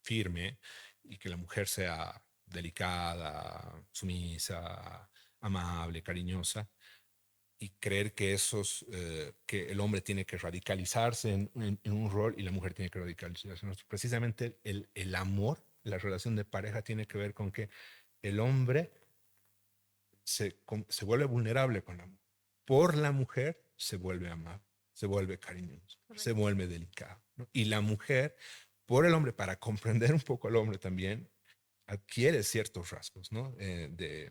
Speaker 3: firme, y que la mujer sea delicada, sumisa, amable, cariñosa, y creer que el hombre tiene que radicalizarse en un rol y la mujer tiene que radicalizarse en otro. Precisamente el amor, la relación de pareja tiene que ver con que el hombre se vuelve vulnerable con la mujer. Por la mujer se vuelve amable, se vuelve cariñoso, se vuelve delicado, ¿no? Y la mujer por el hombre, para comprender un poco al hombre también, adquiere ciertos rasgos, ¿no? De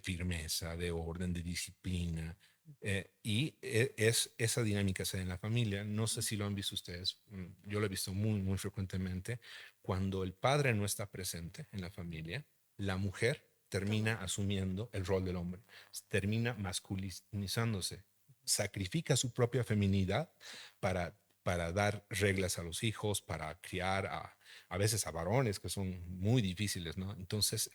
Speaker 3: firmeza, de orden, de disciplina. Esa dinámica se da en la familia. No sé si lo han visto ustedes. Yo lo he visto muy, muy frecuentemente. Cuando el padre no está presente en la familia, la mujer termina asumiendo el rol del hombre, termina masculinizándose, sacrifica su propia feminidad para dar reglas a los hijos, para criar a veces a varones que son muy difíciles, ¿no? Entonces,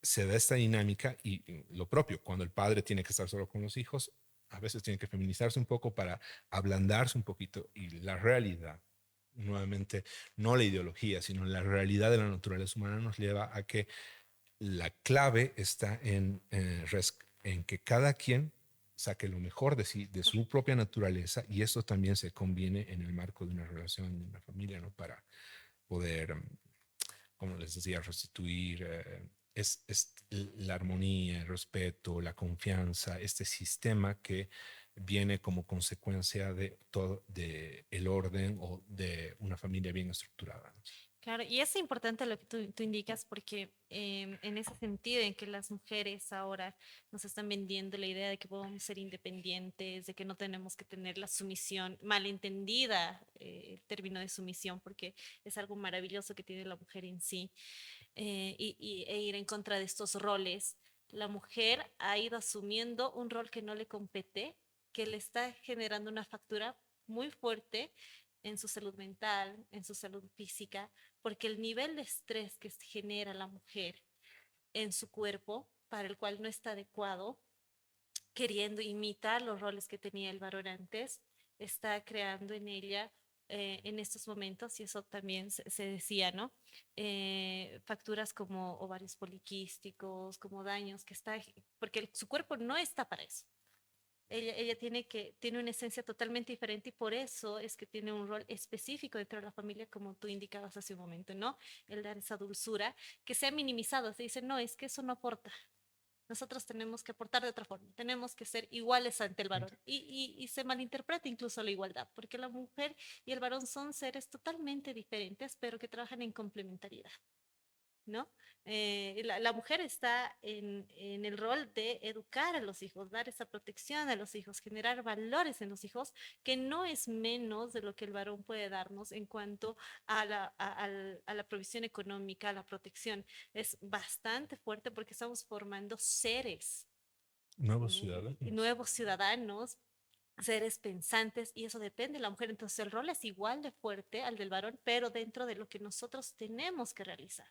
Speaker 3: se da esta dinámica y lo propio, cuando el padre tiene que estar solo con los hijos, a veces tiene que feminizarse un poco para ablandarse un poquito y la realidad, nuevamente, no la ideología, sino la realidad de la naturaleza humana nos lleva a que la clave está en que cada quien saque lo mejor de sí, de su propia naturaleza, y eso también se conviene en el marco de una relación, de una familia, ¿no? Para poder, como les decía, restituir es la armonía, el respeto, la confianza, este sistema que viene como consecuencia de todo, de el orden o de una familia bien estructurada, ¿no?
Speaker 2: Claro, y es importante lo que tú indicas porque en ese sentido en que las mujeres ahora nos están vendiendo la idea de que podemos ser independientes, de que no tenemos que tener la sumisión, malentendida el término de sumisión, porque es algo maravilloso que tiene la mujer en sí, e ir en contra de estos roles. La mujer ha ido asumiendo un rol que no le compete, que le está generando una factura muy fuerte en su salud mental, en su salud física, porque el nivel de estrés que genera la mujer en su cuerpo, para el cual no está adecuado, queriendo imitar los roles que tenía el varón antes, está creando en ella en estos momentos, y eso también se decía, ¿no? Facturas como ovarios poliquísticos, como daños que está, porque su cuerpo no está para eso. Ella tiene una esencia totalmente diferente y por eso es que tiene un rol específico dentro de la familia, como tú indicabas hace un momento, ¿no? El dar esa dulzura que se ha minimizado. Se dice, no, es que eso no aporta. Nosotros tenemos que aportar de otra forma, tenemos que ser iguales ante el varón y se malinterpreta incluso la igualdad, porque la mujer y el varón son seres totalmente diferentes, pero que trabajan en complementariedad. ¿No? La mujer está en el rol de educar a los hijos, dar esa protección a los hijos, generar valores en los hijos, que no es menos de lo que el varón puede darnos en cuanto a la provisión económica, a la protección. Es bastante fuerte porque estamos formando seres,
Speaker 3: Nuevos ciudadanos.
Speaker 2: nuevos ciudadanos, seres pensantes, y eso depende de la mujer. Entonces el rol es igual de fuerte al del varón, pero dentro de lo que nosotros tenemos que realizar,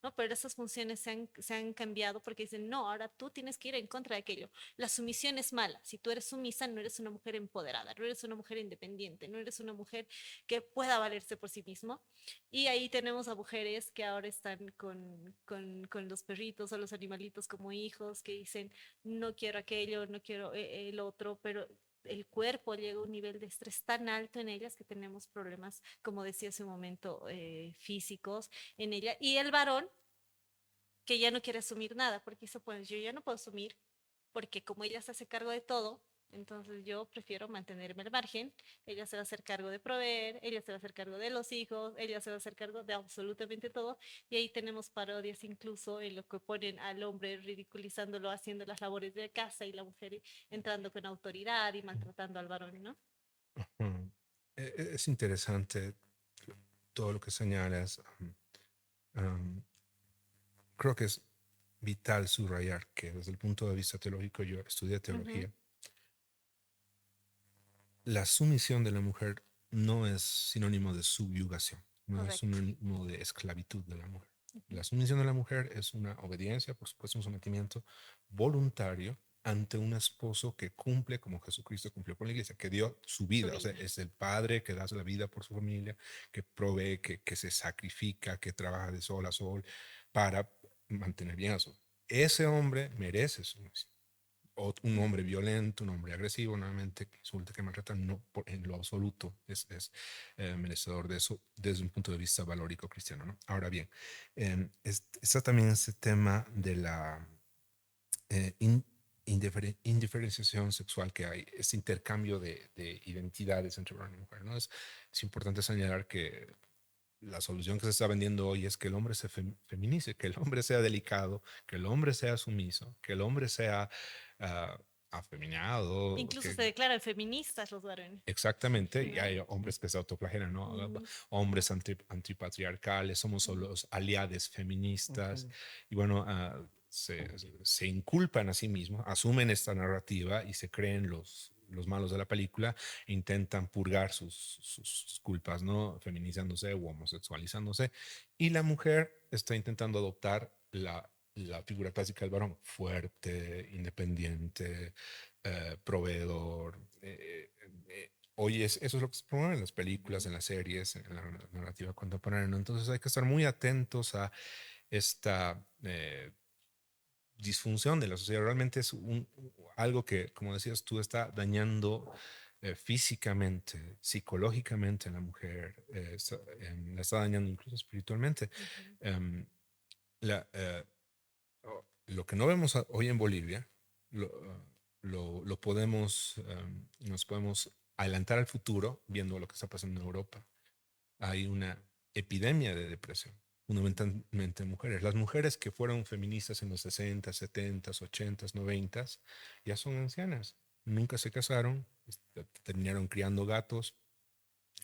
Speaker 2: ¿no? Pero esas funciones se han cambiado porque dicen, no, ahora tú tienes que ir en contra de aquello. La sumisión es mala. Si tú eres sumisa, no eres una mujer empoderada, no eres una mujer independiente, no eres una mujer que pueda valerse por sí mismo. Y ahí tenemos a mujeres que ahora están con los perritos o los animalitos como hijos, que dicen, no quiero aquello, no quiero el otro, pero el cuerpo llega a un nivel de estrés tan alto en ellas que tenemos problemas, como decía hace un momento, físicos en ella. Y el varón que ya no quiere asumir nada, porque eso pues yo ya no puedo asumir, porque como ella se hace cargo de todo, entonces yo prefiero mantenerme al margen. Ella se va a hacer cargo de proveer, ella se va a hacer cargo de los hijos, ella se va a hacer cargo de absolutamente todo. Y ahí tenemos parodias incluso en lo que ponen al hombre ridiculizándolo, haciendo las labores de casa, y la mujer entrando con autoridad y maltratando al varón, ¿no?
Speaker 3: Ujú. Es interesante todo lo que señalas. Um, Creo que es vital subrayar que desde el punto de vista teológico, yo estudié
Speaker 2: Uh -huh.
Speaker 3: teología, la sumisión de la mujer no es sinónimo de subyugación, no es
Speaker 2: Correcto.
Speaker 3: sinónimo de esclavitud de la mujer.
Speaker 2: Uh -huh.
Speaker 3: La sumisión de la mujer es una obediencia, por supuesto, un sometimiento voluntario ante un esposo que cumple como Jesucristo cumplió por la iglesia, que dio su
Speaker 2: Su
Speaker 3: vida, o sea,
Speaker 2: vida.
Speaker 3: es el padre que da la vida por su familia, que provee, que se sacrifica, que trabaja de sol a sol para mantener bien a su. Ese hombre merece sumisión. O un hombre violento, un hombre agresivo, nuevamente, que insulta, que maltrata, no en lo absoluto es merecedor de eso desde un punto de vista valórico cristiano, ¿no? Ahora bien, está también ese tema de la indiferenciación sexual que hay, este intercambio de identidades entre varón y mujer, ¿no? Es importante señalar que la solución que se está vendiendo hoy es que el hombre se feminice, que el hombre sea delicado, que el hombre sea sumiso, que el hombre sea ah, afeminado,
Speaker 2: Incluso
Speaker 3: que
Speaker 2: se declaran feministas los varones.
Speaker 3: exactamente, y
Speaker 2: ¿No?
Speaker 3: hay hombres que se autoflagelan, ¿no?
Speaker 2: Ujú.
Speaker 3: Hombres antipatriarcales, somos los aliados feministas,
Speaker 1: Ujú.
Speaker 3: y bueno, se inculpan a sí mismos, asumen esta narrativa y se creen los malos de la película e intentan purgar sus culpas, ¿no? Feminizándose o homosexualizándose, y la mujer está intentando adoptar la figura clásica del varón, fuerte, independiente, proveedor. Hoy eso es lo que se promueve en las películas, en las series, en la narrativa contemporánea, ¿no? Entonces hay que estar muy atentos a esta disfunción de la sociedad. Realmente es algo que, como decías tú, está dañando físicamente, psicológicamente a la mujer, la está dañando incluso espiritualmente.
Speaker 2: Ujú.
Speaker 3: Em, la, lo que no vemos hoy en Bolivia, lo, lo podemos, nos podemos adelantar al futuro viendo lo que está pasando en Europa. Hay una epidemia de depresión, fundamentalmente en mujeres. Las mujeres que fueron feministas en los 60, 70, 80, 90, ya son ancianas. Nunca se casaron, terminaron criando gatos,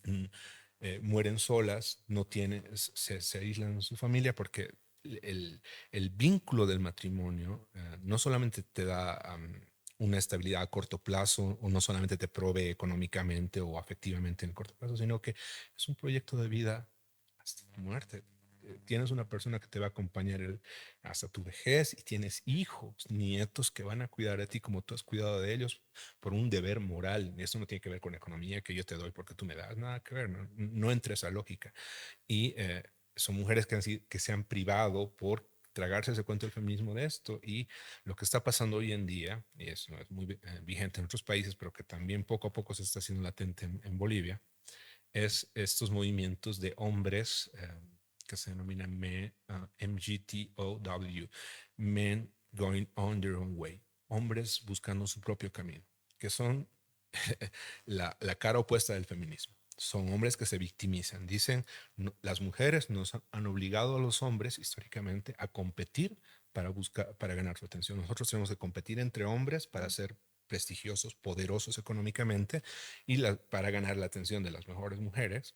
Speaker 3: mm, mueren solas, no tienen, se aíslan de su familia porque el, el vínculo del matrimonio no solamente te da una estabilidad a corto plazo o no solamente te provee económicamente o afectivamente en el corto plazo, sino que es un proyecto de vida hasta la muerte. Tienes una persona que te va a acompañar hasta tu vejez y tienes hijos, nietos que van a cuidar de ti como tú has cuidado de ellos por un deber moral. Y esto no tiene que ver con economía que yo te doy porque tú me das, nada que ver, no, no entre esa lógica. Y son mujeres que se han privado por tragarse ese cuento del feminismo de esto y lo que está pasando hoy en día, y eso es muy vigente en otros países, pero que también poco a poco se está haciendo latente en Bolivia, es estos movimientos de hombres que se denominan MGTOW, Men Going on Their Own Way, hombres buscando su propio camino, que son la cara opuesta del feminismo. Son hombres que se victimizan. Dicen, no, las mujeres nos han obligado a los hombres históricamente a competir para buscar, para ganar su atención. Nosotros tenemos que competir entre hombres para ser prestigiosos, poderosos económicamente y para ganar la atención de las mejores mujeres.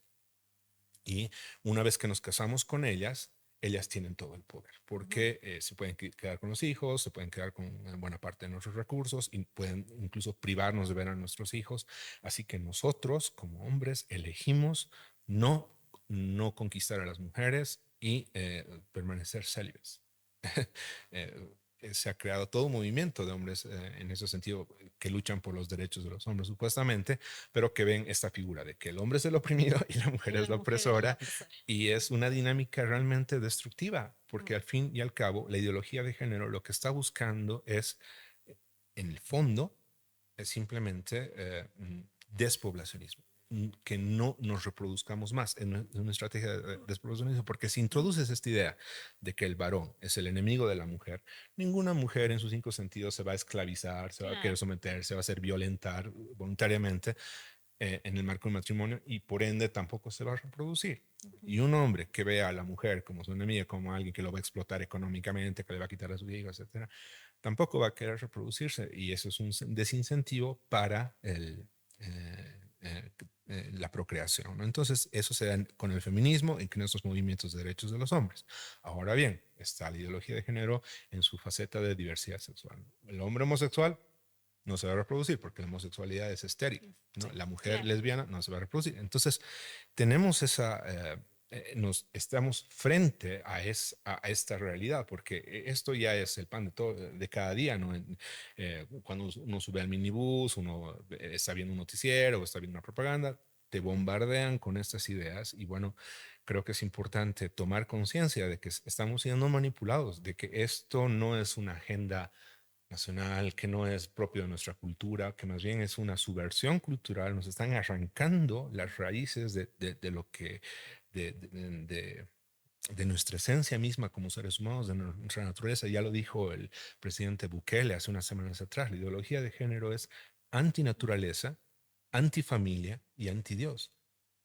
Speaker 3: Y una vez que nos casamos con ellas, ellas tienen todo el poder, porque se pueden quedar con los hijos, se pueden quedar con buena parte de nuestros recursos y pueden incluso privarnos de ver a nuestros hijos. Así que nosotros, como hombres, elegimos no, no conquistar a las mujeres y permanecer célibes. eh, Se ha creado todo un movimiento de hombres en ese sentido que luchan por los derechos de los hombres supuestamente, pero que ven esta figura de que el hombre es el oprimido y la mujer
Speaker 2: Y
Speaker 3: es
Speaker 2: la
Speaker 3: la
Speaker 2: mujer es la
Speaker 3: opresora
Speaker 2: opresora.
Speaker 3: y es una dinámica realmente destructiva porque al fin y al cabo la ideología de género lo que está buscando es en el fondo es simplemente despoblacionismo, que no nos reproduzcamos más. Es una estrategia de despoblacionismo, porque si introduces esta idea de que el varón es el enemigo de la mujer, ninguna mujer en sus cinco sentidos se va a esclavizar, se va a querer
Speaker 2: Claro.
Speaker 3: someter, se va a hacer violentar voluntariamente en el marco del matrimonio y por ende tampoco se va a reproducir.
Speaker 2: Ujú.
Speaker 3: Y un hombre que vea a la mujer como su enemiga, como alguien que lo va a explotar económicamente, que le va a quitar a sus hijos, etcétera, tampoco va a querer reproducirse y eso es un desincentivo para la procreación, ¿no? Entonces, eso se da con el feminismo y con estos movimientos de derechos de los hombres. Ahora bien, está la ideología de género en su faceta de diversidad sexual. El hombre homosexual no se va a reproducir porque la homosexualidad es estéril, ¿no?
Speaker 2: Sí,
Speaker 3: La mujer
Speaker 2: claro.
Speaker 3: lesbiana no se va a reproducir. Entonces, tenemos esa, nos estamos frente a esta realidad, porque esto ya es el pan de cada día, ¿no? Cuando uno sube al minibús, uno está viendo un noticiero o está viendo una propaganda, te bombardean con estas ideas y bueno, creo que es importante tomar conciencia de que estamos siendo manipulados, de que esto no es una agenda nacional, que no es propio de nuestra cultura, que más bien es una subversión cultural, nos están arrancando las raíces de lo que, de, de- de- de nuestra esencia misma como seres humanos, de nuestra naturaleza. Ya lo dijo el presidente Bukele hace unas semanas atrás, la ideología de género es antinaturaleza, antifamilia y antidios.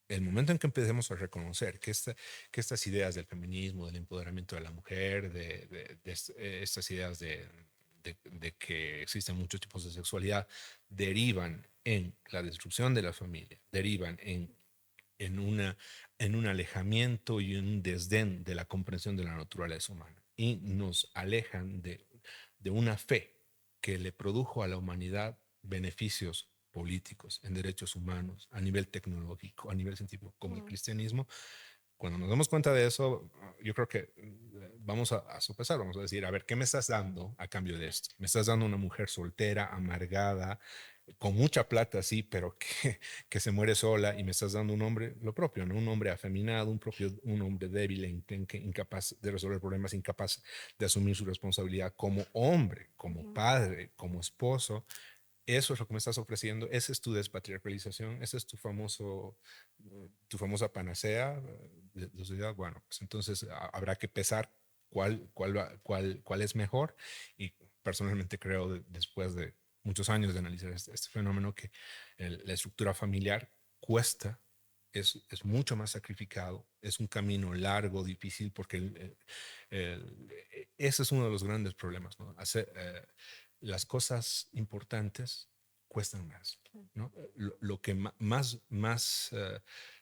Speaker 3: El momento en que empecemos a reconocer que estas ideas del feminismo, del empoderamiento de la mujer, estas ideas de que existen muchos tipos de sexualidad, derivan en la destrucción de la familia, derivan en, una, en un alejamiento y un desdén de la comprensión de la naturaleza humana y nos alejan de una fe que le produjo a la humanidad beneficios políticos, en derechos humanos, a nivel tecnológico, a nivel científico, como el cristianismo. Cuando nos damos cuenta de eso, yo creo que vamos a sopesar, vamos a decir, a ver, ¿qué me estás dando a cambio de esto? ¿Me estás dando una mujer soltera, amargada, con mucha plata, sí, pero que se muere sola, y me estás dando un hombre, lo propio, ¿no? Un hombre afeminado, un hombre débil, incapaz de resolver problemas, incapaz de asumir su responsabilidad como hombre, como padre, como esposo? Eso es lo que me estás ofreciendo, esa es tu despatriarcalización, esa es tu famosa panacea de sociedad. Bueno, pues entonces habrá que pesar cuál es mejor, y personalmente creo, después de muchos años de analizar este fenómeno, que la estructura familiar cuesta, es mucho más sacrificado, es un camino largo, difícil, porque ese es uno de los grandes problemas, ¿no? Las cosas importantes cuestan más, ¿no? Lo que más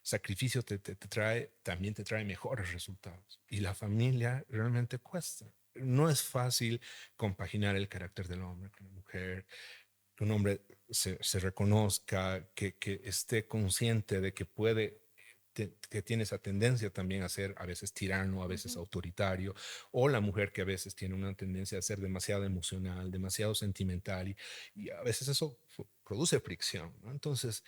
Speaker 3: sacrificio te trae, también te trae mejores resultados. Y la familia realmente cuesta. No es fácil compaginar el carácter del hombre con la mujer, que un hombre se reconozca, que esté consciente de que que tiene esa tendencia también a ser a veces tirano, a veces autoritario, o la mujer que a veces tiene una tendencia a ser demasiado emocional, demasiado sentimental, y a veces eso produce fricción, ¿no? Entonces,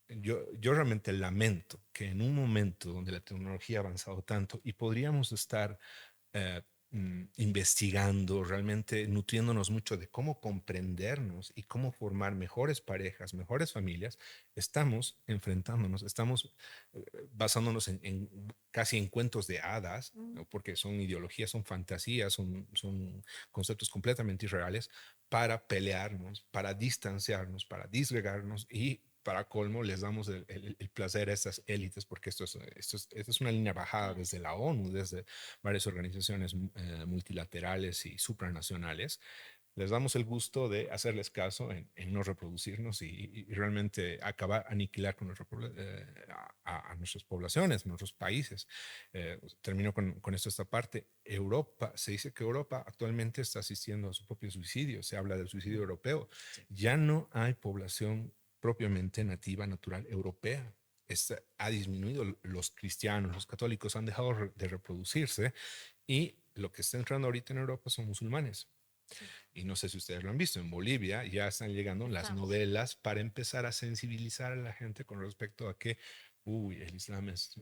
Speaker 3: yo realmente lamento que en un momento donde la tecnología ha avanzado tanto y podríamos estar eh, investigando, realmente nutriéndonos mucho de cómo comprendernos y cómo formar mejores parejas, mejores familias, estamos enfrentándonos, estamos basándonos casi en cuentos de hadas, ¿no? Porque son ideologías, son fantasías, son conceptos completamente irreales, para pelearnos, para distanciarnos, para disgregarnos, y para colmo les damos el placer a estas élites, porque esto es una línea bajada desde la ONU, desde varias organizaciones multilaterales y supranacionales. Les damos el gusto de hacerles caso en no reproducirnos y realmente acabar, aniquilar con a nuestras poblaciones, nuestros países. Termino con esto, esta parte. Europa, se dice que Europa actualmente está asistiendo a su propio suicidio, se habla del suicidio europeo. Ya no hay población propiamente nativa, natural, europea. Ha disminuido, los cristianos, los católicos han dejado de reproducirse, y lo que está entrando ahorita en Europa son musulmanes. Y no sé si ustedes lo han visto, en Bolivia ya están llegando las novelas para empezar a sensibilizar a la gente con respecto a que, uy, el Islam es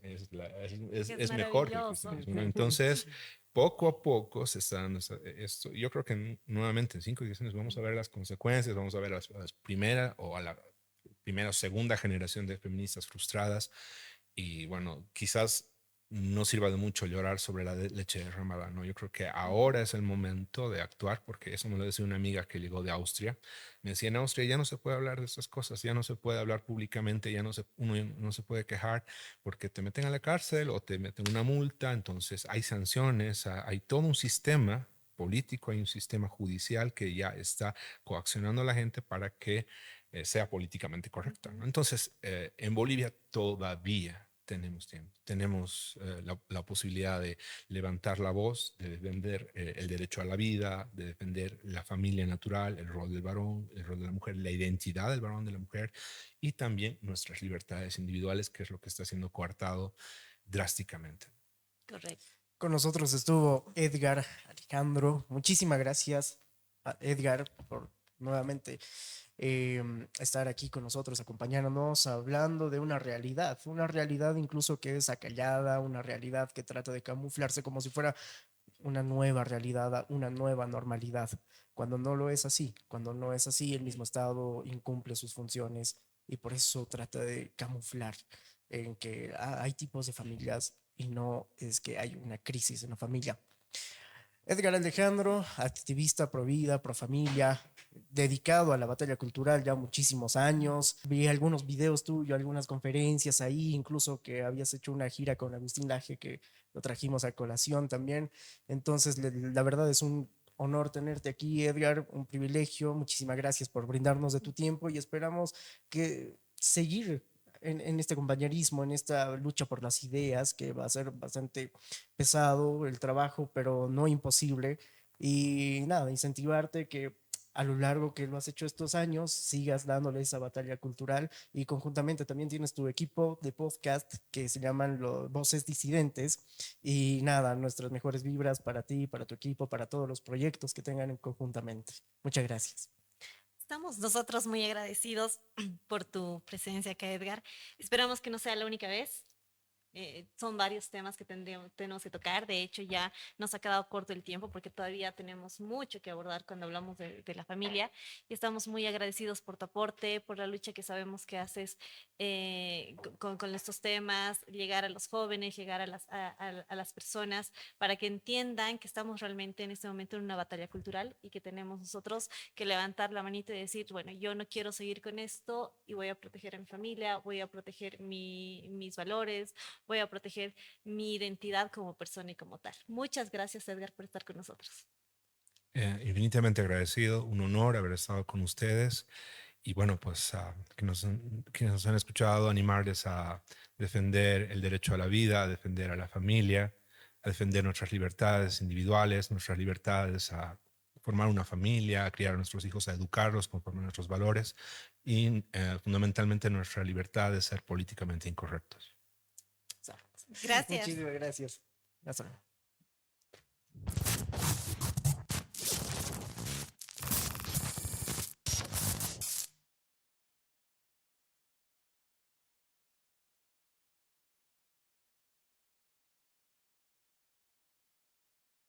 Speaker 3: mejor que el cristianismo, ¿no? Entonces, poco a poco se está dando esto. Yo creo que nuevamente en 5 o 10 años vamos a ver las consecuencias, vamos a ver a las primera o a la primera o segunda generación de feministas frustradas. Y bueno, quizás no sirva de mucho llorar sobre la leche derramada, ¿no? Yo creo que ahora es el momento de actuar, porque eso me lo decía una amiga que llegó de Austria. Me decía, en Austria ya no se puede hablar de estas cosas, ya no se puede hablar públicamente, uno no se puede quejar, porque te meten a la cárcel o te meten una multa. Entonces hay sanciones, hay todo un sistema político, hay un sistema judicial que ya está coaccionando a la gente para que sea políticamente correcta, ¿no? Entonces, en Bolivia todavía tenemos tiempo, tenemos la posibilidad de levantar la voz, de defender el derecho a la vida, de defender la familia natural, el rol del varón, el rol de la mujer, la identidad del varón, de la mujer, y también nuestras libertades individuales, que es lo que está siendo coartado drásticamente.
Speaker 2: Correcto.
Speaker 1: Con nosotros estuvo Edgar Alejandro. Muchísimas gracias a Edgar por nuevamente estar aquí con nosotros, acompañándonos, hablando de una realidad incluso que es acallada, una realidad que trata de camuflarse como si fuera una nueva realidad, una nueva normalidad, cuando no lo es así, cuando no es así, el mismo Estado incumple sus funciones y por eso trata de camuflar en que hay tipos de familias y no es que hay una crisis en la familia. Edgar Alejandro, activista pro vida, pro familia, dedicado a la batalla cultural ya muchísimos años. Vi algunos videos tuyos, algunas conferencias ahí, incluso que habías hecho una gira con Agustín Laje, que lo trajimos a colación también. Entonces, la verdad es un honor tenerte aquí, Edgar, un privilegio. Muchísimas gracias por brindarnos de tu tiempo y esperamos que seguir en este compañerismo, en esta lucha por las ideas, que va a ser bastante pesado el trabajo, pero no imposible. Y nada, incentivarte que a lo largo que lo has hecho estos años, sigas dándole esa batalla cultural y conjuntamente también tienes tu equipo de podcast que se llaman los Voces Disidentes. Y nada, nuestras mejores vibras para ti, para tu equipo, para todos los proyectos que tengan conjuntamente. Muchas gracias.
Speaker 2: Estamos nosotros muy agradecidos por tu presencia acá, Edgar. Esperamos que no sea la única vez. Son varios temas que tenemos que tocar. De hecho, ya nos ha quedado corto el tiempo porque todavía tenemos mucho que abordar cuando hablamos de la familia. Y estamos muy agradecidos por tu aporte, por la lucha que sabemos que haces con estos temas, llegar a los jóvenes, llegar a las personas, para que entiendan que estamos realmente en este momento en una batalla cultural y que tenemos nosotros que levantar la manita y decir, bueno, yo no quiero seguir con esto y voy a proteger a mi familia, voy a proteger mis valores, voy a proteger mi identidad como persona y como tal. Muchas gracias, Edgar, por estar con nosotros.
Speaker 3: Infinitamente agradecido, un honor haber estado con ustedes y bueno, pues quienes nos han escuchado, animarles a defender el derecho a la vida, a defender a la familia, a defender nuestras libertades individuales, nuestras libertades a formar una familia, a criar a nuestros hijos, a educarlos conforme a nuestros valores y fundamentalmente nuestra libertad de ser políticamente incorrectos.
Speaker 2: Gracias.
Speaker 1: Muchísimas gracias. Hasta luego.